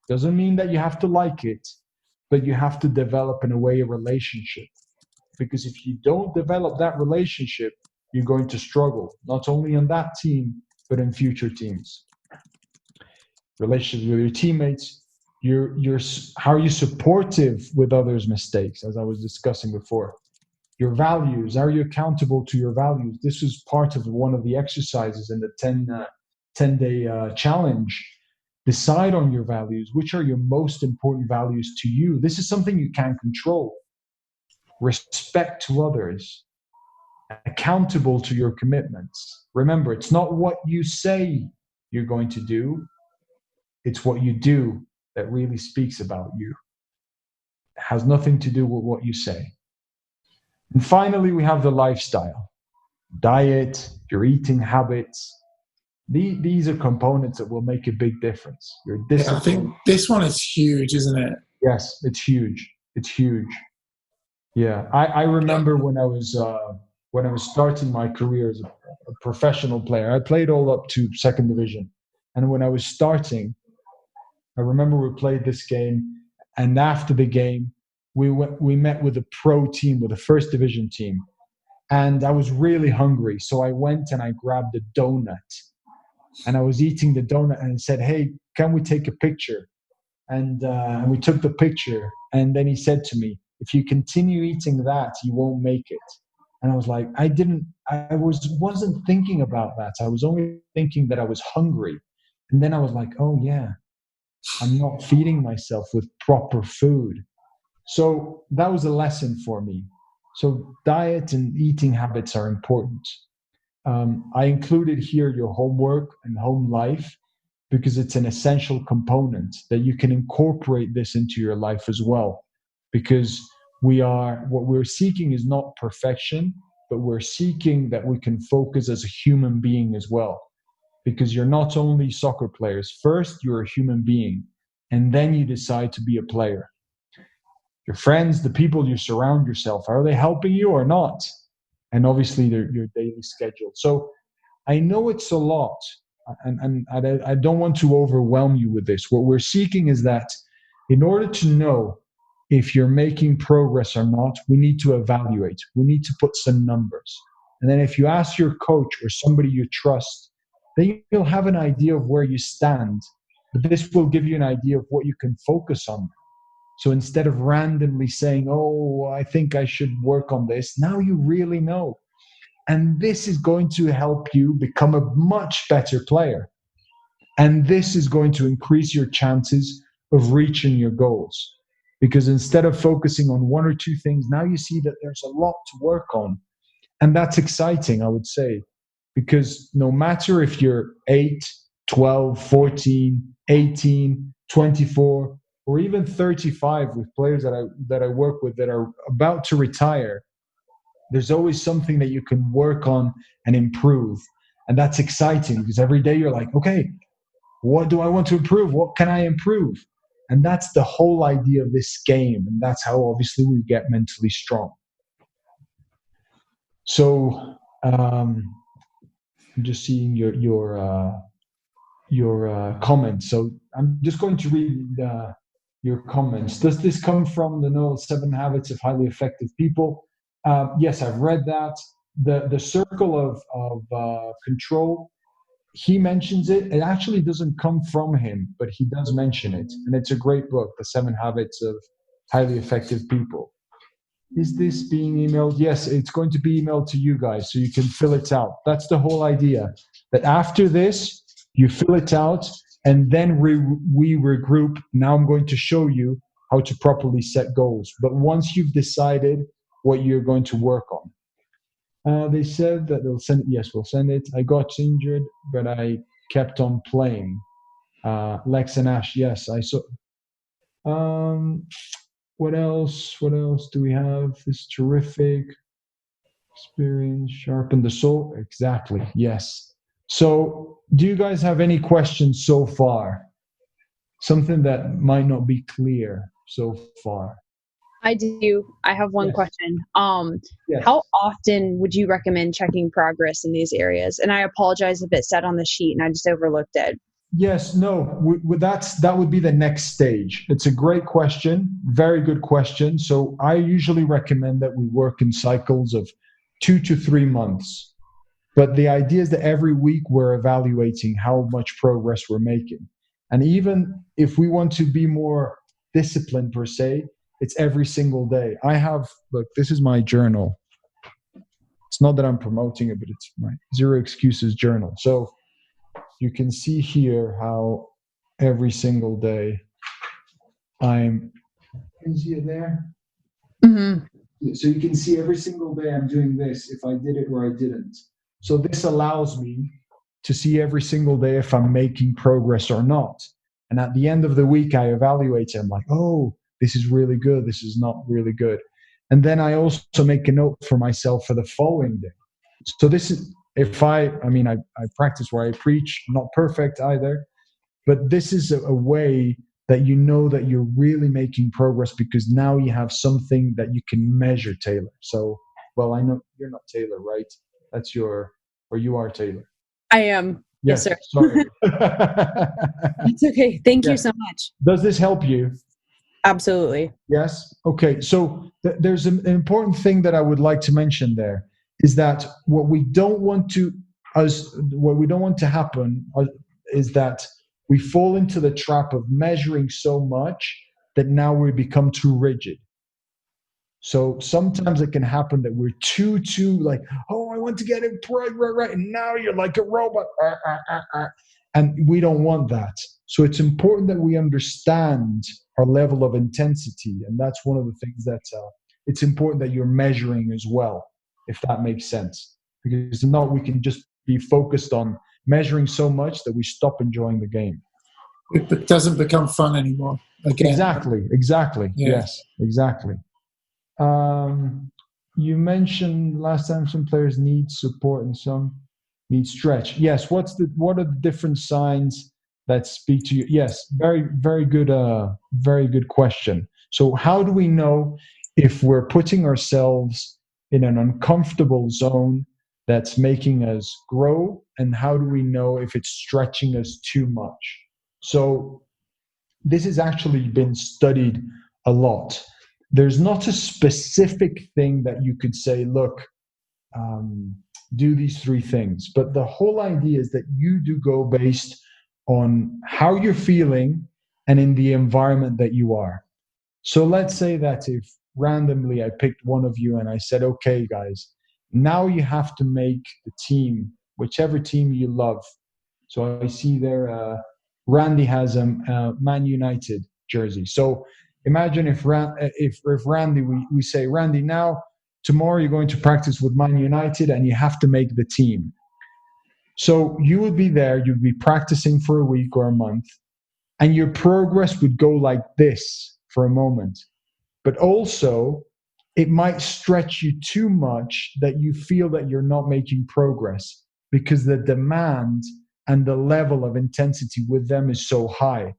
[SPEAKER 2] Doesn't mean that you have to like it, but you have to develop, in a way, a relationship. Because if you don't develop that relationship, you're going to struggle, not only on that team, but in future teams. Relationships with your teammates, how are you supportive with others' mistakes, as I was discussing before. Your values, are you accountable to your values? This was part of one of the exercises in the 10-day challenge. Decide on your values. Which are your most important values to you? This is something you can control. Respect to others. Accountable to your commitments. Remember, it's not what you say you're going to do, it's what you do that really speaks about you. It has nothing to do with what you say. And finally, we have the lifestyle. Diet, your eating habits. These are components that will make a big difference. Your discipline.
[SPEAKER 1] I think this one is huge, isn't it?
[SPEAKER 2] Yes, it's huge. It's huge. Yeah, I remember when I was starting my career as a professional player. I played all up to second division, and when I was starting, I remember we played this game, and after the game, we met with a pro team, with a first division team, and I was really hungry, so I went and I grabbed a donut, and I was eating the donut, and I said, "Hey, can we take a picture?" And we took the picture, and then he said to me, "If you continue eating that, you won't make it." And I was like, wasn't thinking about that. I was only thinking that I was hungry. And then I was like, oh yeah, I'm not feeding myself with proper food. So that was a lesson for me. So diet and eating habits are important. I included here your homework and home life because it's an essential component that you can incorporate this into your life as well. Because what we're seeking is not perfection, but we're seeking that we can focus as a human being as well. Because you're not only soccer players. First, you're a human being, and then you decide to be a player. Your friends, the people you surround yourself, are they helping you or not? And obviously, your daily schedule. So I know it's a lot, and I don't want to overwhelm you with this. What we're seeking is that in order to know if you're making progress or not, we need to evaluate. We need to put some numbers. And then if you ask your coach or somebody you trust, then you'll have an idea of where you stand. But this will give you an idea of what you can focus on. So instead of randomly saying, oh, I think I should work on this, now you really know. And this is going to help you become a much better player. And this is going to increase your chances of reaching your goals. Because instead of focusing on one or two things, now you see that there's a lot to work on. And that's exciting, I would say. Because no matter if you're 8, 12, 14, 18, 24, or even 35 with players that I work with that are about to retire, there's always something that you can work on and improve. And that's exciting because every day you're like, okay, what do I want to improve? What can I improve? And that's the whole idea of this game. And that's how obviously we get mentally strong. So I'm just seeing your comments. So I'm just going to read your comments. Does this come from the 7 Habits of Highly Effective People? Yes, I've read that. The circle of control, he mentions it. It actually doesn't come from him, but he does mention it. And it's a great book, The 7 Habits of Highly Effective People. Is this being emailed? Yes, it's going to be emailed to you guys so you can fill it out. That's the whole idea. That after this, you fill it out and then we regroup. Now I'm going to show you how to properly set goals. But once you've decided what you're going to work on. They said that they'll send it. Yes, we'll send it. I got injured, but I kept on playing. Lex and Ash, yes, I saw. What else? What else do we have? This terrific experience, sharpen the soul. Exactly, yes. So, do you guys have any questions so far? Something that might not be clear so far.
[SPEAKER 8] I do. I have one question.
[SPEAKER 2] Yes.
[SPEAKER 8] How often would you recommend checking progress in these areas? And I apologize if it said on the sheet and I just overlooked it.
[SPEAKER 2] Yes, no, that would be the next stage. It's a great question, very good question. So I usually recommend that we work in cycles of 2 to 3 months. But the idea is that every week we're evaluating how much progress we're making. And even if we want to be more disciplined per se, it's every single day. Look, this is my journal. It's not that I'm promoting it, but it's my Zero Excuses journal. So you can see here how every single day can you see it there? Mm-hmm. So you can see every single day I'm doing this, if I did it or I didn't. So this allows me to see every single day if I'm making progress or not. And at the end of the week, I evaluate it. I'm like, oh, this is really good. This is not really good. And then I also make a note for myself for the following day. So this is, I practice where I preach, not perfect either, but this is a way that you know that you're really making progress because now you have something that you can measure, Taylor. So, well, I know you're not Taylor, right? Or you are Taylor.
[SPEAKER 8] I am. Yes, sir.
[SPEAKER 2] Sorry.
[SPEAKER 8] It's okay. Thank you so much.
[SPEAKER 2] Does this help you?
[SPEAKER 8] Absolutely.
[SPEAKER 2] Yes. Okay. So there's an important thing that I would like to mention there is that what we don't want to happen is that we fall into the trap of measuring so much that now we become too rigid. So sometimes it can happen that we're too like, oh, I want to get it right, and now you're like a robot, and we don't want that. So it's important that we understand our level of intensity, and that's one of the things that it's important that you're measuring as well, if that makes sense. Because if not, we can just be focused on measuring so much that we stop enjoying the game.
[SPEAKER 1] It doesn't become fun anymore. Again.
[SPEAKER 2] Exactly.
[SPEAKER 1] Yeah.
[SPEAKER 2] Yes, exactly. You mentioned last time some players need support and some need stretch. Yes. What are the different signs that speak to you? Yes. Very good question. So how do we know if we're putting ourselves in an uncomfortable zone that's making us grow, and how do we know if it's stretching us too much? So this has actually been studied a lot. There's not a specific thing that you could say, look, do these three things. But the whole idea is that you do go based on how you're feeling and in the environment that you are. So let's say that if randomly I picked one of you and I said, okay, guys, now you have to make the team, whichever team you love. So I see there, Randy has a Man United jersey. So imagine if Randy, we say, Randy, now tomorrow you're going to practice with Man United and you have to make the team. So you would be there, you'd be practicing for a week or a month, and your progress would go like this for a moment. But also, it might stretch you too much that you feel that you're not making progress because the demand and the level of intensity with them is so high.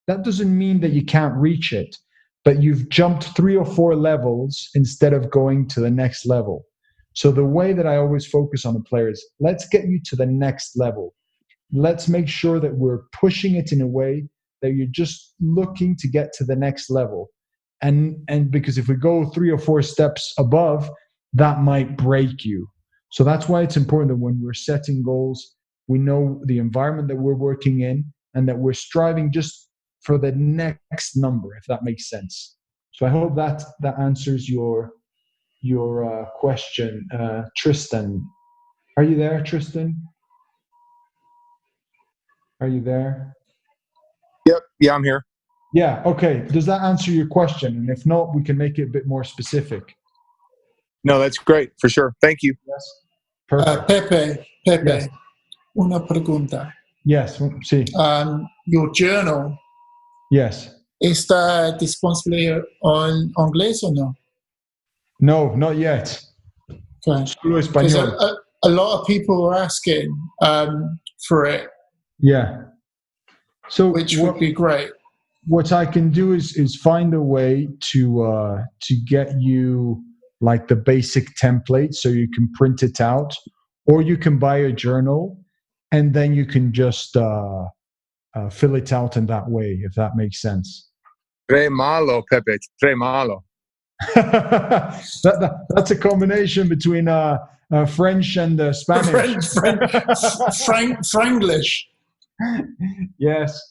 [SPEAKER 2] That doesn't mean that you can't reach it, but you've jumped 3 or 4 levels instead of going to the next level. So the way that I always focus on the players, let's get you to the next level. Let's make sure that we're pushing it in a way that you're just looking to get to the next level. And because if we go 3 or 4 steps above, that might break you. So that's why it's important that when we're setting goals, we know the environment that we're working in and that we're striving just for the next number, if that makes sense. So I hope that answers your question. Tristan, are you there, Tristan? Are you there?
[SPEAKER 9] Yep. Yeah, I'm here.
[SPEAKER 2] Yeah. Okay. Does that answer your question? And if not, we can make it a bit more specific.
[SPEAKER 9] No, that's great for sure. Thank you.
[SPEAKER 2] Yes. Perfect.
[SPEAKER 1] Pepe,
[SPEAKER 2] Yes.
[SPEAKER 1] una pregunta.
[SPEAKER 2] Yes. Sí.
[SPEAKER 1] Your journal.
[SPEAKER 2] Yes.
[SPEAKER 1] ¿Está disponible en inglés o no?
[SPEAKER 2] No, not yet.
[SPEAKER 1] Okay.
[SPEAKER 2] Solo español.
[SPEAKER 1] A lot of people are asking for it.
[SPEAKER 2] Yeah. So
[SPEAKER 1] which would be great.
[SPEAKER 2] What I can do is find a way to get you like the basic template so you can print it out, or you can buy a journal and then you can just fill it out in that way, if that makes sense.
[SPEAKER 9] Tre malo, Pepe. Tre malo.
[SPEAKER 2] That's a combination between French and Spanish.
[SPEAKER 1] Franglish.
[SPEAKER 2] Yes.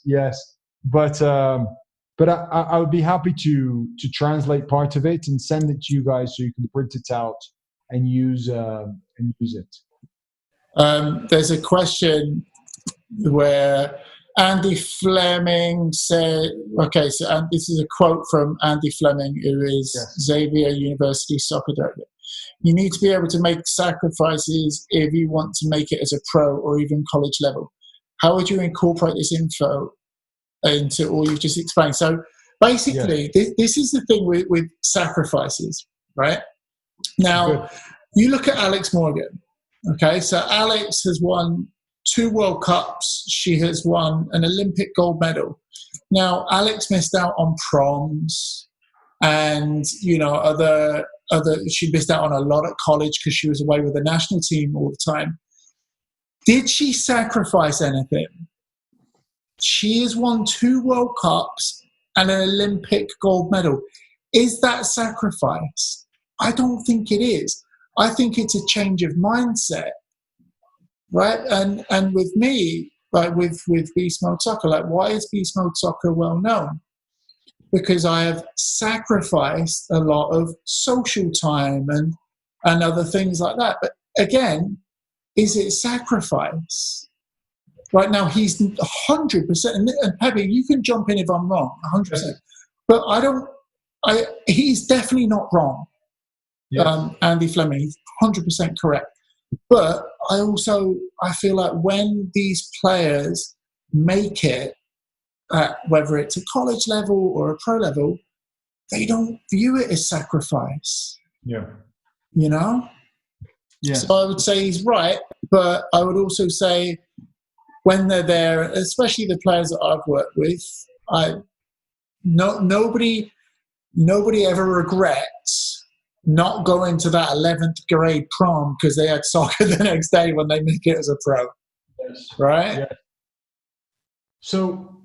[SPEAKER 2] But I would be happy to translate part of it and send it to you guys so you can print it out and use it.
[SPEAKER 1] There's a question where Andy Fleming said, okay, so this is a quote from Andy Fleming, who is Xavier University soccer director. You need to be able to make sacrifices if you want to make it as a pro or even college level. How would you incorporate this info into all you've just explained? So basically, this is the thing with sacrifices, right? Now, you look at Alex Morgan, okay? So Alex has won 2 World Cups. She has won an Olympic gold medal. Now, Alex missed out on proms and, she missed out on a lot at college because she was away with the national team all the time. Did she sacrifice anything? She has won 2 World Cups and an Olympic gold medal. Is that sacrifice? I don't think it is. I think it's a change of mindset, right? And with me, like with Beast Mode Soccer, like why is Beast Mode Soccer well known? because I have sacrificed a lot of social time and other things like that. But again, is it sacrifice? Right now, he's 100%. And Pepe, you can jump in if I'm wrong, 100%. But he's definitely not wrong. Yes. Andy Fleming, he's 100% correct. But I feel like when these players make it, whether it's a college level or a pro level, they don't view it as sacrifice.
[SPEAKER 2] Yeah.
[SPEAKER 1] You know? Yeah. So I would say he's right, but I would also say when they're there, especially the players that I've worked with, nobody ever regrets not going to that 11th grade prom because they had soccer the next day when they make it as a pro.
[SPEAKER 2] Yes.
[SPEAKER 1] Right?
[SPEAKER 2] Yeah. So,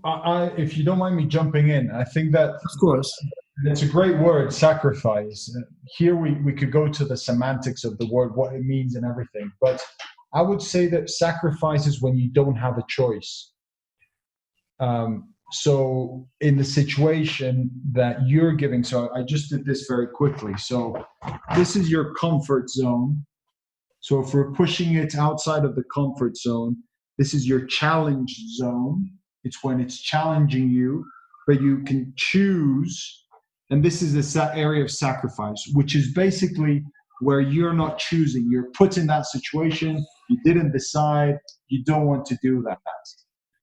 [SPEAKER 2] if you don't mind me jumping in, I think that,
[SPEAKER 1] of course,
[SPEAKER 2] it's a great word, sacrifice. Here we could go to the semantics of the word, what it means and everything. But I would say that sacrifice is when you don't have a choice. So in the situation that you're giving, so I just did this very quickly. So this is your comfort zone. So if we're pushing it outside of the comfort zone, this is your challenge zone. It's when it's challenging you, but you can choose. And this is the area of sacrifice, which is basically where you're not choosing. You're put in that situation. You didn't decide. You don't want to do that.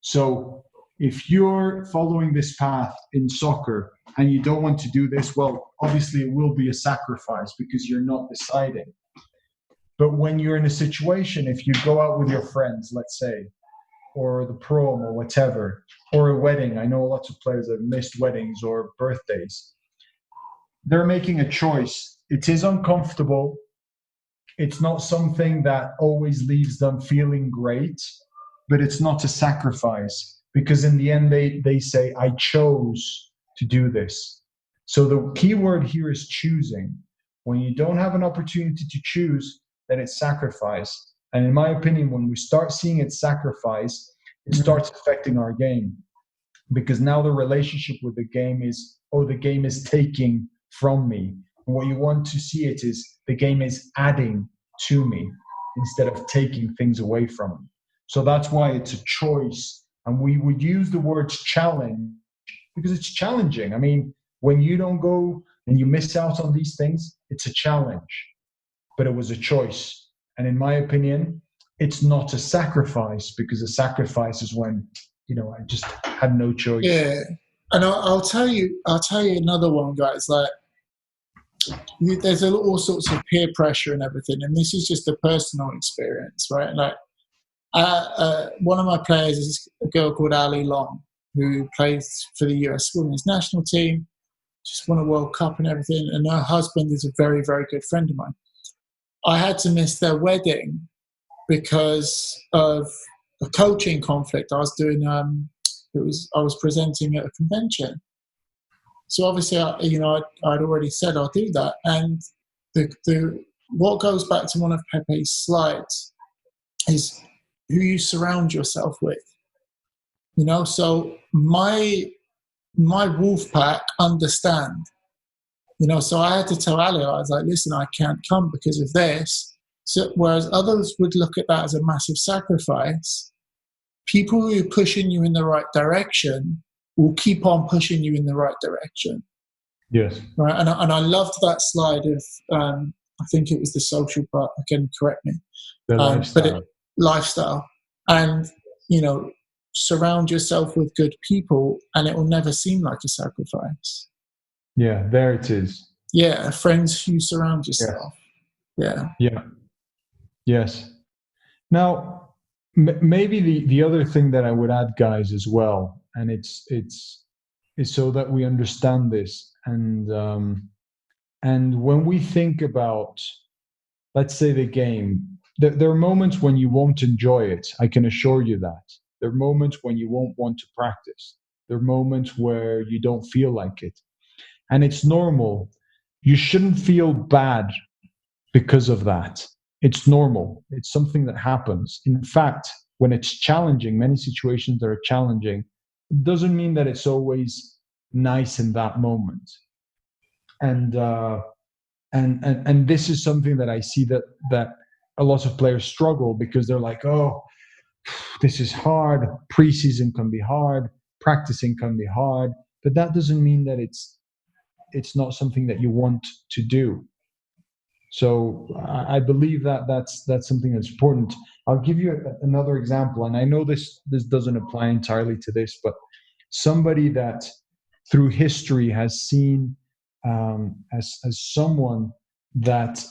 [SPEAKER 2] So if you're following this path in soccer and you don't want to do this, well, obviously it will be a sacrifice because you're not deciding. But when you're in a situation, if you go out with your friends, let's say, or the prom or whatever, or a wedding, I know lots of players that have missed weddings or birthdays. They're making a choice. It is uncomfortable. It's not something that always leaves them feeling great, but it's not a sacrifice because in the end, they say, I chose to do this. So the key word here is choosing. When you don't have an opportunity to choose, then it's sacrifice. And in my opinion, when we start seeing it sacrifice, it starts affecting our game. Because now the relationship with the game is, the game is taking from me. And what you want to see it is the game is adding to me instead of taking things away from me. So that's why it's a choice. And we would use the word challenge because it's challenging. I mean, when you don't go and you miss out on these things, it's a challenge. But it was a choice. And in my opinion, it's not a sacrifice because a sacrifice is when, I just had no choice.
[SPEAKER 1] Yeah. And I'll tell you another one, guys. Like, there's all sorts of peer pressure and everything, and this is just a personal experience, right? Like, one of my players is a girl called Ali Long, who plays for the US Women's National Team, just won a World Cup and everything, and her husband is a very, very good friend of mine. I had to miss their wedding because of a coaching conflict. I was doing, I was presenting at a convention. So obviously, I'd already said I'll do that. And what goes back to one of Pepe's slides is who you surround yourself with. So my wolf pack understand. So I had to tell Ali, I was like, listen, I can't come because of this. So whereas others would look at that as a massive sacrifice, people who are pushing you in the right direction will keep on pushing you in the right direction.
[SPEAKER 2] Yes.
[SPEAKER 1] Right. And I loved that slide of, I think it was the social part, again, correct me.
[SPEAKER 2] The lifestyle.
[SPEAKER 1] But lifestyle. And, surround yourself with good people and it will never seem like a sacrifice.
[SPEAKER 2] Yeah, there it is.
[SPEAKER 1] Yeah, friends who surround yourself.
[SPEAKER 2] Yes. Yeah. Yes. Now, maybe the other thing that I would add, guys, as well, and it's so that we understand this, and when we think about, let's say, the game, there are moments when you won't enjoy it. I can assure you that. There are moments when you won't want to practice. There are moments where you don't feel like it. And it's normal. You shouldn't feel bad because of that. It's normal. It's something that happens. In fact, when it's challenging, many situations that are challenging, it doesn't mean that it's always nice in that moment. And this is something that I see that a lot of players struggle, because they're like, oh, this is hard. Preseason can be hard. Practicing can be hard. But that doesn't mean that it's not something that you want to do. So I believe that that's something that's important. I'll give you another example, and I know this doesn't apply entirely to this, but somebody that through history has seen as someone that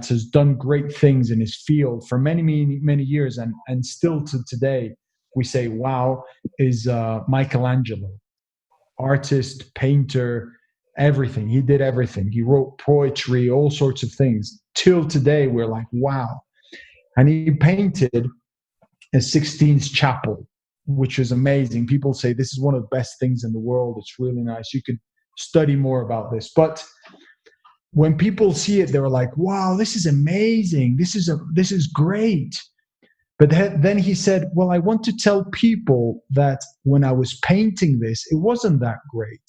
[SPEAKER 2] has done great things in his field for many years, and still to today we say, wow, is Michelangelo. Artist, painter, everything. He did everything. He wrote poetry, all sorts of things. Till today, we're like, wow. And he painted a Sixtine Chapel, which is amazing. People say this is one of the best things in the world. It's really nice. You could study more about this. But when people see it, they're like, wow, this is amazing. This is great. But then he said, well, I want to tell people that when I was painting this, it wasn't that great.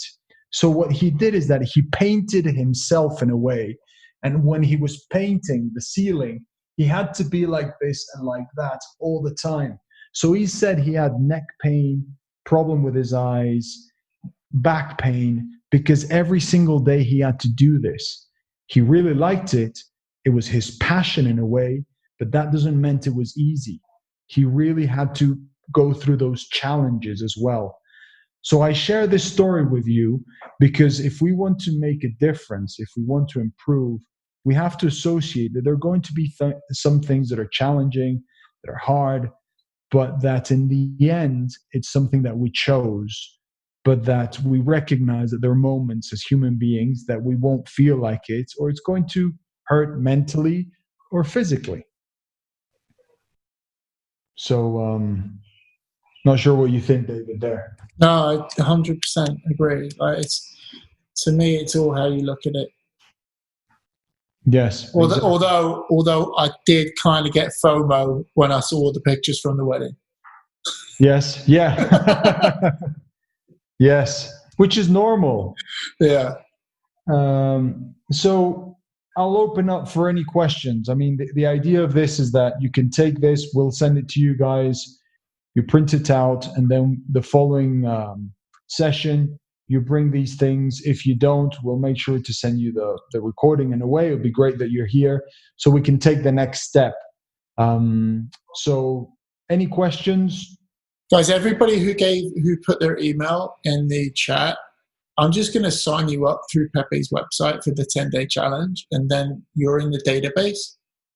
[SPEAKER 2] So what he did is that he painted himself in a way. And when he was painting the ceiling, he had to be like this and like that all the time. So he said he had neck pain, problem with his eyes, back pain, because every single day he had to do this. He really liked it. It was his passion in a way, but that doesn't mean it was easy. He really had to go through those challenges as well. So I share this story with you because if we want to make a difference, if we want to improve, we have to associate that there are going to be some things that are challenging, that are hard, but that in the end, it's something that we chose, but that we recognize that there are moments as human beings that we won't feel like it, or it's going to hurt mentally or physically. So, not sure what you think, David, there.
[SPEAKER 1] No, I 100% agree. Like, to me, it's all how you look at it.
[SPEAKER 2] Yes.
[SPEAKER 1] Exactly. Although I did kind of get FOMO when I saw the pictures from the wedding.
[SPEAKER 2] Yes. Yeah. Yes. Which is normal.
[SPEAKER 1] Yeah.
[SPEAKER 2] So I'll open up for any questions. I mean, the idea of this is that you can take this, we'll send it to you guys, you print it out, and then the following session, you bring these things. If you don't, we'll make sure to send you the recording in a way. It would be great that you're here so we can take the next step. So any questions?
[SPEAKER 1] Guys, everybody who put their email in the chat, I'm just going to sign you up through Pepe's website for the 10-day challenge, and then you're in the database.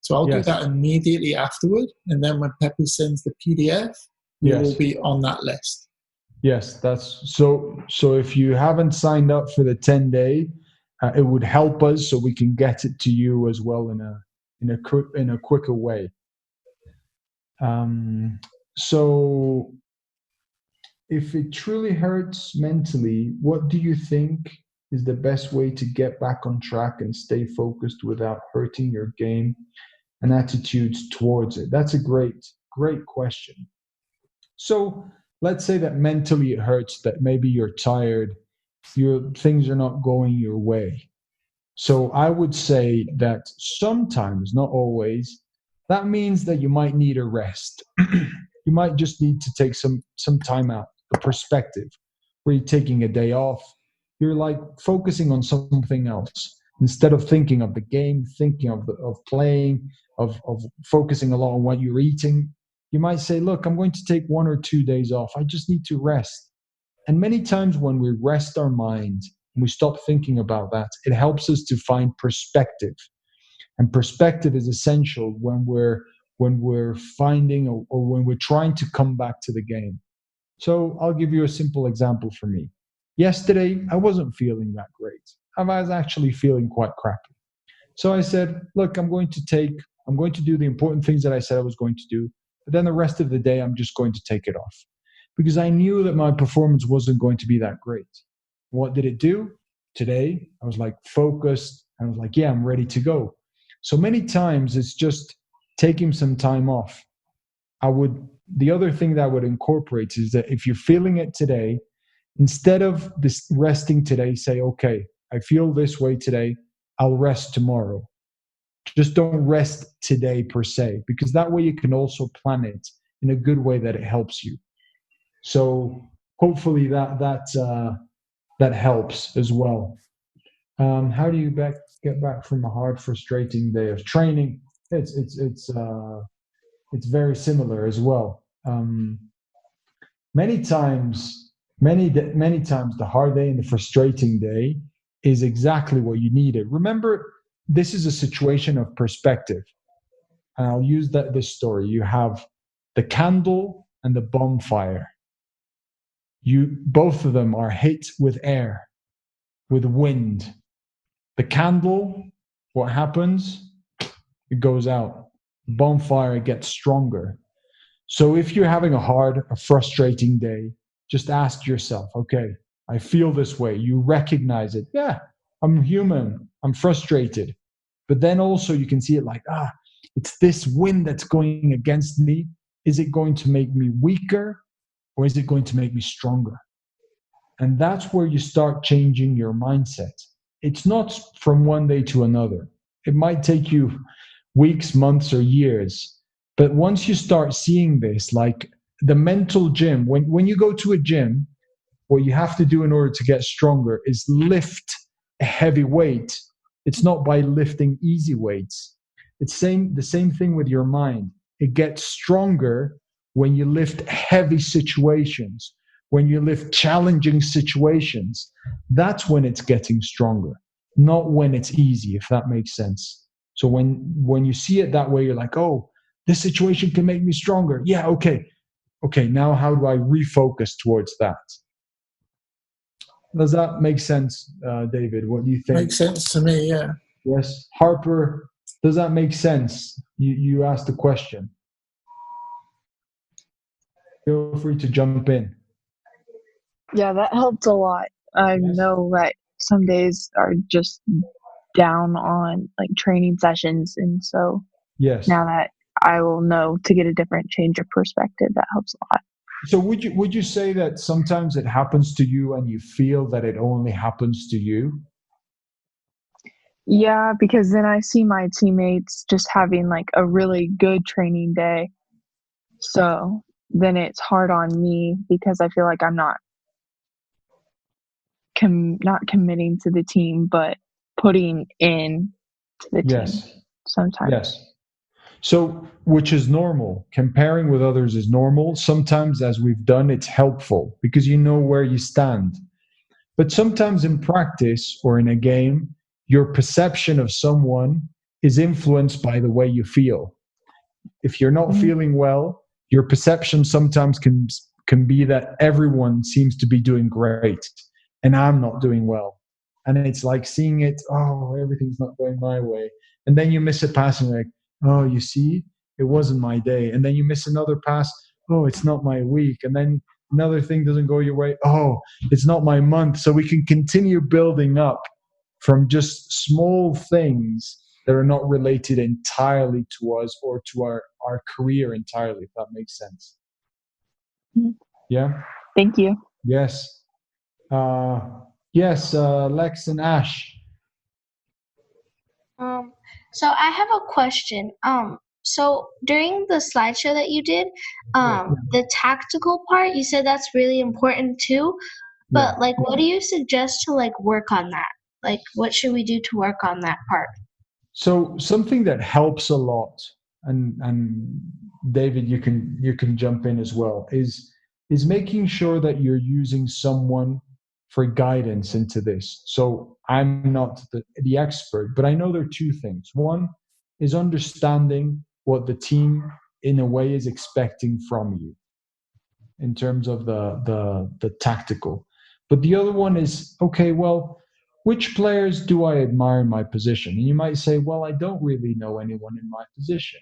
[SPEAKER 1] So I'll do that immediately afterward, and then when Pepe sends the PDF, you will be on that list.
[SPEAKER 2] Yes, that's so. So if you haven't signed up for the 10-day, it would help us so we can get it to you as well in a quicker way. So if it truly hurts mentally, what do you think is the best way to get back on track and stay focused without hurting your game and attitudes towards it? That's a great question. So let's say that mentally it hurts, that maybe you're tired, things are not going your way. So I would say that sometimes, not always, that means that you might need a rest. You might just need to take some time out, a perspective, where you're taking a day off. You're like focusing on something else. Instead of thinking of the game, thinking of playing, of focusing a lot on what you're eating, you might say, look, I'm going to take 1 or 2 days off. I just need to rest. And many times when we rest our mind and we stop thinking about that, it helps us to find perspective. And perspective is essential when we're finding or when we're trying to come back to the game. So I'll give you a simple example for me. Yesterday, I wasn't feeling that great. I was actually feeling quite crappy. So I said, look, I'm going to do the important things that I said I was going to do. But then the rest of the day, I'm just going to take it off. Because I knew that my performance wasn't going to be that great. What did it do? Today, I was like focused. I was like, yeah, I'm ready to go. So many times it's just taking some time off. The other thing that I would incorporate is that if you're feeling it today, Instead of this resting today, say, okay, I feel this way today, I'll rest tomorrow. Just don't rest today per se, because that way you can also plan it in a good way that it helps you. So hopefully that helps as well. How do you get back from a hard, frustrating day of training? It's very similar as well. Many times, the hard day and the frustrating day is exactly what you needed. Remember, this is a situation of perspective. And I'll use this story. You have the candle and the bonfire. Both of them are hit with air, with wind. The candle, what happens? It goes out. The bonfire gets stronger. So if you're having a frustrating day, just ask yourself, okay, I feel this way. You recognize it. Yeah, I'm human. I'm frustrated. But then also you can see it like, it's this wind that's going against me. Is it going to make me weaker or is it going to make me stronger? And that's where you start changing your mindset. It's not from one day to another. It might take you weeks, months, or years. But once you start seeing this, like the mental gym, when you go to a gym, what you have to do in order to get stronger is lift a heavy weight. It's not by lifting easy weights. It's the same thing with your mind. It gets stronger when you lift heavy situations, when you lift challenging situations. That's when it's getting stronger, not when it's easy, if that makes sense. So when you see it that way, you're like, oh, this situation can make me stronger. Yeah, okay, now how do I refocus towards that? Does that make sense, David? What do you think?
[SPEAKER 1] Makes sense to me, yeah.
[SPEAKER 2] Yes. Harper, does that make sense? You asked the question. Feel free to jump in.
[SPEAKER 3] Yeah, that helped a lot. I know that some days are just down on like training sessions, and so now that I will know to get a different change of perspective, that helps a lot.
[SPEAKER 2] So would you say that sometimes it happens to you and you feel that it only happens to you?
[SPEAKER 3] Yeah, because then I see my teammates just having like a really good training day. So then it's hard on me because I feel like I'm not committing to the team, but putting in to the team sometimes.
[SPEAKER 2] Yes. So, which is normal. Comparing with others is normal. Sometimes, as we've done, it's helpful because you know where you stand. But sometimes in practice or in a game, your perception of someone is influenced by the way you feel. If you're not feeling well, your perception sometimes can be that everyone seems to be doing great and I'm not doing well. And it's like seeing it, oh, everything's not going my way. And then you miss a pass and you're like, oh, you see, it wasn't my day. And then you miss another pass, oh, it's not my week. And then another thing doesn't go your way, oh, it's not my month. So we can continue building up from just small things that are not related entirely to us or to our career entirely, if that makes sense. Yeah?
[SPEAKER 3] Thank you.
[SPEAKER 2] Yes. Lex and Ash.
[SPEAKER 4] So I have a question. So during the slideshow that you did, the tactical part, you said that's really important too. But like, what do you suggest to like work on that? Like, what should we do to work on that part?
[SPEAKER 2] So something that helps a lot, and David, you can jump in as well, is making sure that you're using someone for guidance into this. So I'm not the expert, but I know there are two things. One is understanding what the team in a way is expecting from you in terms of the tactical. But the other one is, okay, well, which players do I admire in my position? And you might say, well, I don't really know anyone in my position.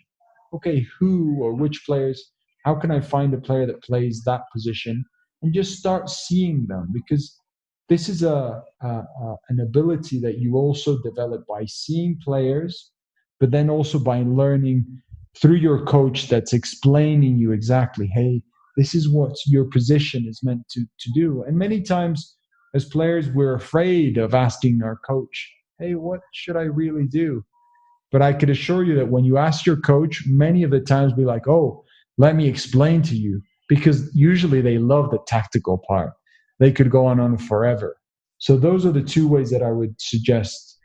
[SPEAKER 2] Okay, who or which players, how can I find a player that plays that position and just start seeing them? Because this is an ability that you also develop by seeing players, but then also by learning through your coach that's explaining you exactly, hey, This is what your position is meant to do. And many times as players, we're afraid of asking our coach, hey, what should I really do? But I could assure you that when you ask your coach, many of the times be like, oh, let me explain to you. Because usually they love the tactical part. They could go on forever. So those are the two ways that I would suggest.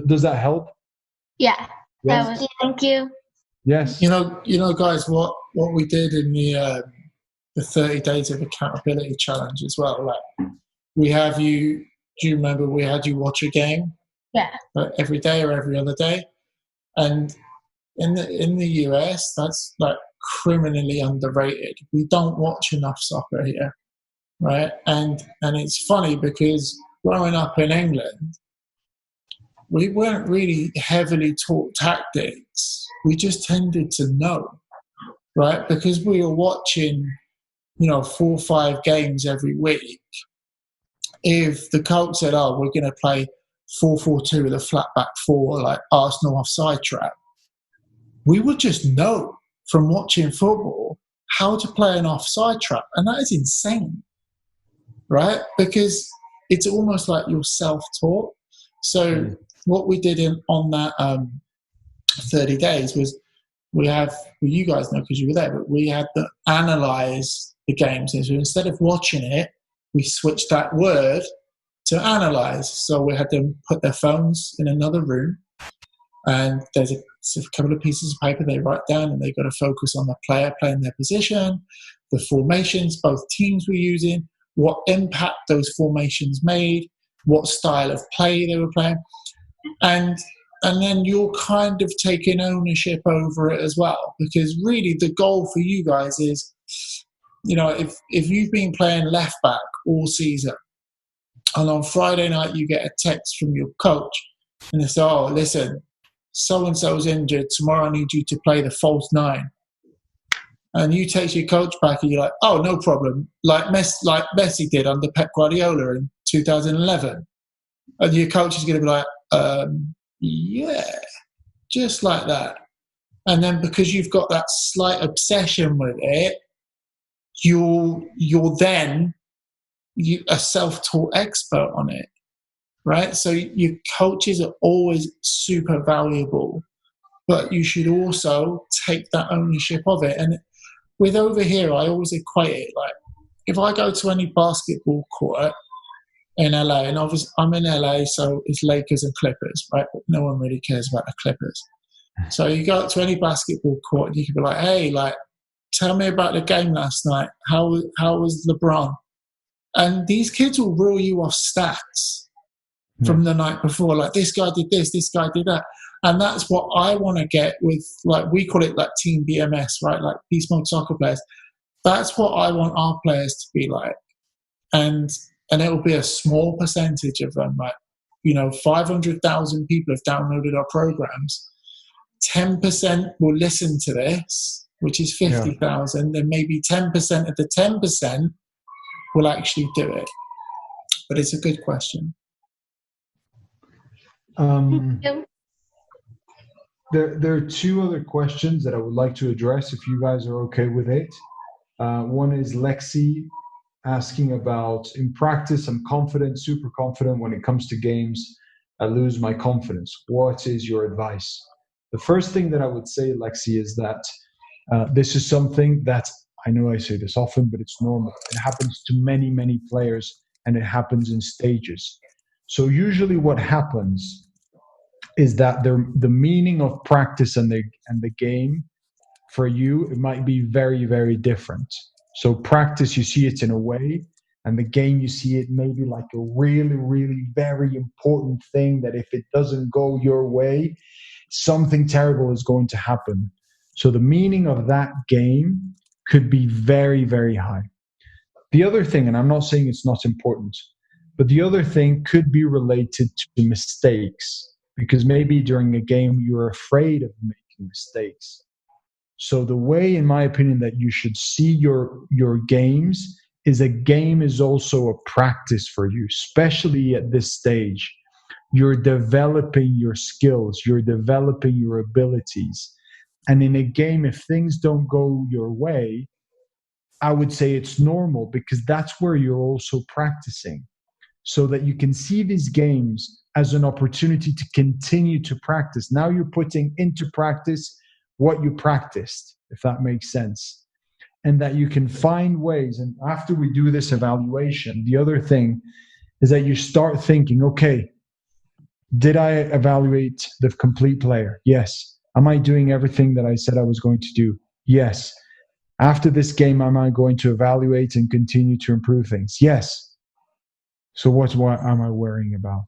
[SPEAKER 2] Does that help?
[SPEAKER 4] Yeah.
[SPEAKER 2] Yes.
[SPEAKER 5] Thank you.
[SPEAKER 2] Yes.
[SPEAKER 1] You know, guys, what we did in the 30 days of accountability challenge as well. Like, we have you. Do you remember we had you watch a game?
[SPEAKER 4] Yeah.
[SPEAKER 1] Every day or every other day, and in the US, that's like criminally underrated. We don't watch enough soccer here, right? And it's funny because growing up in England, we weren't really heavily taught tactics. We just tended to know, right? Because we were watching, 4 or 5 games every week. If the coach said, "Oh, we're going to play 4-4-2 with a flat back four, like Arsenal offside trap," we would just know from watching football how to play an offside trap, and that is insane, right? Because it's almost like you're self-taught. So what we did on that 30 days was you guys know because you were there, but we had to analyze the games. And so instead of watching it, we switched that word to analyze. So we had them put their phones in another room, and there's a couple of pieces of paper they write down, and they've got to focus on the player playing their position, the formations both teams were using, what impact those formations made, what style of play they were playing. And then you're kind of taking ownership over it as well, because really the goal for you guys is, if you've been playing left back all season, and on Friday night you get a text from your coach, and they say, "Oh, listen, so-and-so's injured, tomorrow I need you to play the false 9." And you text your coach back and you're like, "Oh, no problem," like Messi did under Pep Guardiola in 2011. And your coach is going to be like, yeah, just like that. And then because you've got that slight obsession with it, you're then a self-taught expert on it, right? So your coaches are always super valuable, but you should also take that ownership of it. And with over here, I always equate it like, if I go to any basketball court in LA, and obviously I'm in LA, so it's Lakers and Clippers, right? But no one really cares about the Clippers. So you go to any basketball court and you can be like, "Hey, like, tell me about the game last night. How was LeBron?" And these kids will reel you off stats from the night before. Like, this guy did this guy did that. And that's what I want to get with, like, we call it like team BMS, right? Like beast mode soccer players. That's what I want our players to be like. And it will be a small percentage of them. Like, 500,000 people have downloaded our programs. 10% will listen to this, which is 50,000. Then maybe 10% of the 10% will actually do it. But it's a good question.
[SPEAKER 2] There are two other questions that I would like to address if you guys are okay with it. One is Lexi asking about, in practice, I'm confident, super confident. When it comes to games, I lose my confidence. What is your advice? The first thing that I would say, Lexi, is that this is something that, I know I say this often, but it's normal. It happens to many, many players, and it happens in stages. So usually what happens is that the meaning of practice and the game for you, it might be very, very different. So practice, you see it in a way, and the game, you see it maybe like a really, really very important thing that if it doesn't go your way, something terrible is going to happen. So the meaning of that game could be very, very high. The other thing, and I'm not saying it's not important, but the other thing could be related to mistakes, because maybe during a game you're afraid of making mistakes. So the way, in my opinion, that you should see your games is a game is also a practice for you, especially at this stage. You're developing your skills, you're developing your abilities. And in a game, if things don't go your way, I would say it's normal, because that's where you're also practicing, so that you can see these games as an opportunity to continue to practice. Now you're putting into practice what you practiced, if that makes sense. And that you can find ways. And after we do this evaluation, the other thing is that you start thinking, okay, did I evaluate the complete player? Yes. Am I doing everything that I said I was going to do? Yes. After this game, am I going to evaluate and continue to improve things? Yes. So what am I worrying about?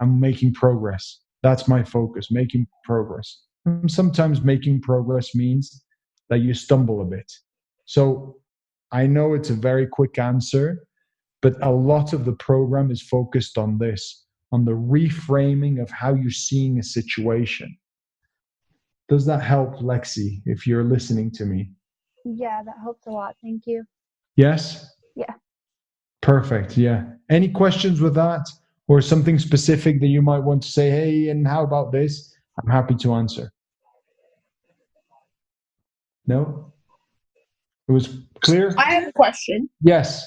[SPEAKER 2] I'm making progress. That's my focus, making progress. And sometimes making progress means that you stumble a bit. So I know it's a very quick answer, but a lot of the program is focused on this, on the reframing of how you're seeing a situation. Does that help, Lexi, if you're listening to me?
[SPEAKER 10] Yeah, that helps a lot. Thank you.
[SPEAKER 2] Yes?
[SPEAKER 10] Yeah.
[SPEAKER 2] Perfect. Yeah. Any questions with that, or something specific that you might want to say, hey, and how about this? I'm happy to answer. No? It was clear?
[SPEAKER 11] I have a question.
[SPEAKER 2] Yes.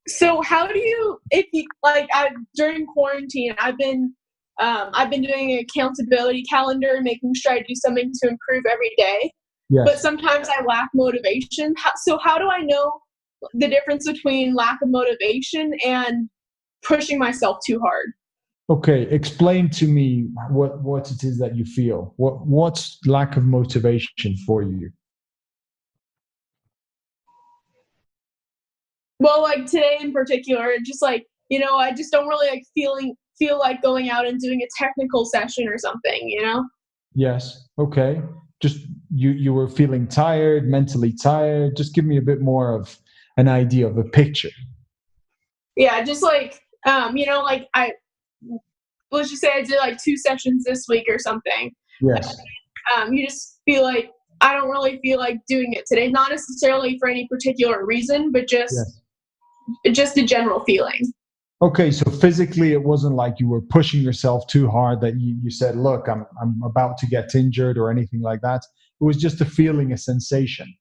[SPEAKER 11] So how do you, if you like, during quarantine, I've been doing an accountability calendar, making sure I do something to improve every day.
[SPEAKER 2] Yes.
[SPEAKER 11] But sometimes I lack motivation. So how do I know the difference between lack of motivation and pushing myself too hard?
[SPEAKER 2] Okay, explain to me what it is that you feel. What's lack of motivation for you?
[SPEAKER 11] Well, like today in particular, just like, I just don't really like feel like going out and doing a technical session or something,
[SPEAKER 2] Yes. Okay. Just you were feeling tired, mentally tired. Just give me a bit more of an idea of a picture.
[SPEAKER 11] Yeah, just like like let's just say I did like 2 sessions this week or something.
[SPEAKER 2] Yes.
[SPEAKER 11] You just feel like I don't really feel like doing it today, not necessarily for any particular reason, but just a general feeling.
[SPEAKER 2] Okay, so physically it wasn't like you were pushing yourself too hard, that you said, look, I'm about to get injured or anything like that. It was just a feeling, a sensation.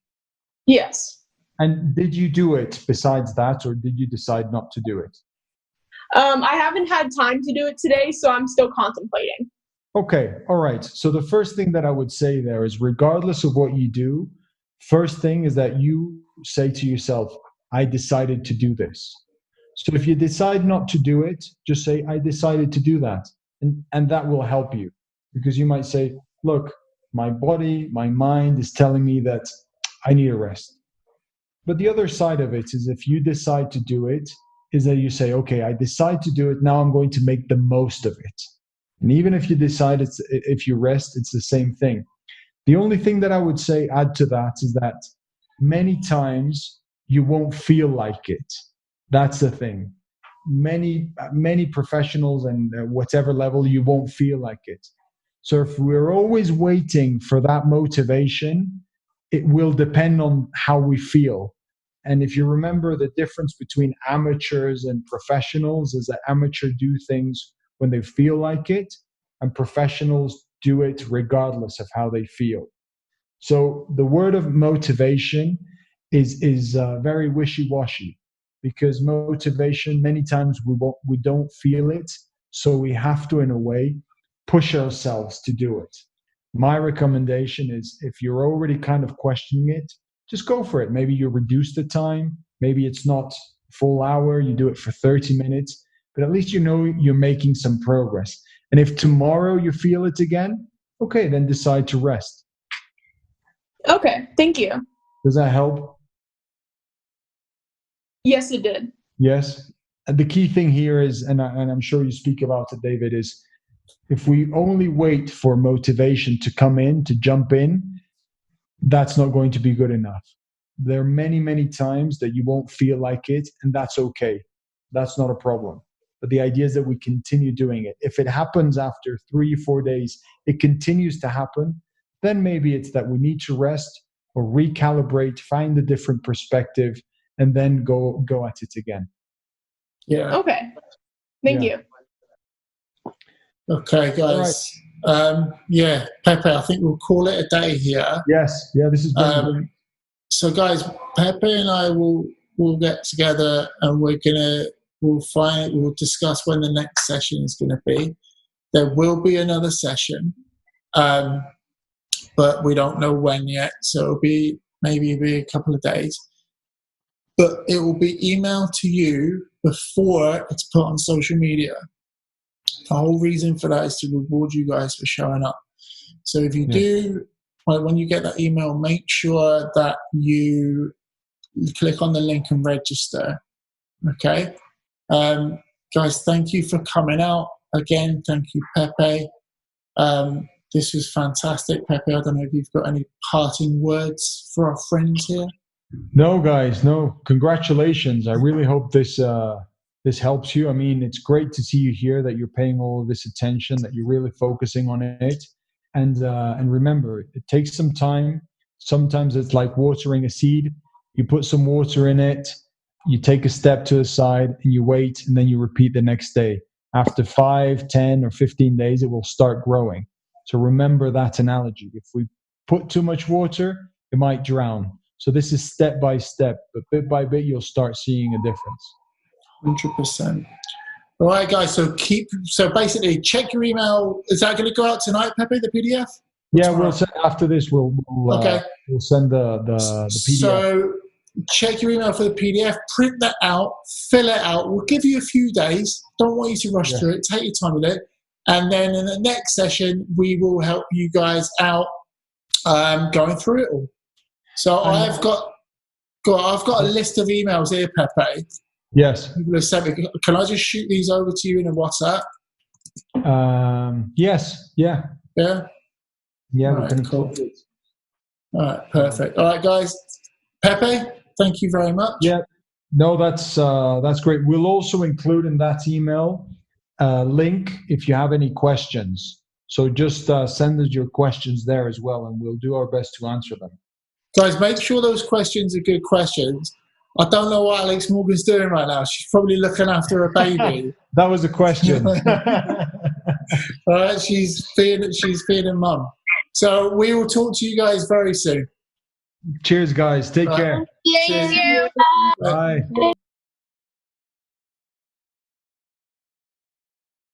[SPEAKER 11] Yes.
[SPEAKER 2] And did you do it besides that, or did you decide not to do it?
[SPEAKER 11] I haven't had time to do it today, so I'm still contemplating.
[SPEAKER 2] Okay, all right. So the first thing that I would say there is, regardless of what you do, first thing is that you say to yourself, I decided to do this. So if you decide not to do it, just say, I decided to do that. And that will help you, because you might say, look, my body, my mind is telling me that I need a rest. But the other side of it is, if you decide to do it, is that you say, okay, I decide to do it. Now I'm going to make the most of it. And even if you decide if you rest, it's the same thing. The only thing that I would say add to that is that many times you won't feel like it. That's the thing. Many professionals, and whatever level, you won't feel like it. So if we're always waiting for that motivation, it will depend on how we feel. And if you remember, the difference between amateurs and professionals is that amateurs do things when they feel like it, and professionals do it regardless of how they feel. So the word of motivation is very wishy-washy, because motivation, many times we don't feel it, so we have to, in a way, push ourselves to do it. My recommendation is, if you're already kind of questioning it, just go for it. Maybe you reduce the time. Maybe it's not full hour. You do it for 30 minutes. But at least you know you're making some progress. And if tomorrow you feel it again, okay, then decide to rest.
[SPEAKER 11] Okay, thank you.
[SPEAKER 2] Does that help?
[SPEAKER 11] Yes, it did.
[SPEAKER 2] Yes. And the key thing here is, and I'm sure you speak about it, David, is if we only wait for motivation to come in, to jump in, that's not going to be good enough. There are many, many times that you won't feel like it, and that's okay. That's not a problem. But the idea is that we continue doing it. If it happens after 3 or 4 days, it continues to happen, then maybe it's that we need to rest or recalibrate, find a different perspective, and then go at it again.
[SPEAKER 1] Yeah.
[SPEAKER 11] Okay. Thank you.
[SPEAKER 1] Okay, guys. Right. Pepe, I think we'll call it a day here.
[SPEAKER 2] Yes. Yeah, this is
[SPEAKER 1] So guys, Pepe and I will get together and we'll discuss when the next session is going to be. There will be another session, but we don't know when yet. So it'll be a couple of days. But it will be emailed to you before it's put on social media. The whole reason for that is to reward you guys for showing up. So if you do, when you get that email, make sure that you click on the link and register. Okay? Guys, thank you for coming out. Again, thank you, Pepe. This was fantastic. Pepe, I don't know if you've got any parting words for our friends here.
[SPEAKER 2] No, guys, no. Congratulations. I really hope this helps you. I mean, it's great to see you here, that you're paying all of this attention, that you're really focusing on it. And remember, it takes some time. Sometimes it's like watering a seed. You put some water in it, you take a step to the side, and you wait, and then you repeat the next day. After 5, 10, or 15 days, it will start growing. So remember that analogy. If we put too much water, it might drown. So this is step by step, but bit by bit, you'll start seeing a difference.
[SPEAKER 1] 100%. All right, guys. So basically, check your email. Is that going to go out tonight, Pepe? The PDF?
[SPEAKER 2] Yeah, we'll send after this. We'll send the PDF.
[SPEAKER 1] So check your email for the PDF. Print that out. Fill it out. We'll give you a few days. Don't want you to rush through it. Take your time with it. And then in the next session, we will help you guys out going through it all. So I've got a list of emails here, Pepe.
[SPEAKER 2] Yes.
[SPEAKER 1] Can I just shoot these over to you in a WhatsApp?
[SPEAKER 2] Yes. Yeah.
[SPEAKER 1] Yeah.
[SPEAKER 2] Yeah.
[SPEAKER 1] All right, cool. All right. Perfect. All right, guys. Pepe, thank you very much.
[SPEAKER 2] Yeah. No, that's great. We'll also include in that email a link if you have any questions. So just send us your questions there as well, and we'll do our best to answer them.
[SPEAKER 1] Guys, make sure those questions are good questions. I don't know what Alex Morgan's doing right now. She's probably looking after a baby.
[SPEAKER 2] That was a question.
[SPEAKER 1] All right, she's feeding mum. So we will talk to you guys very soon.
[SPEAKER 2] Cheers, guys. Take care.
[SPEAKER 4] Cheers.
[SPEAKER 2] Bye.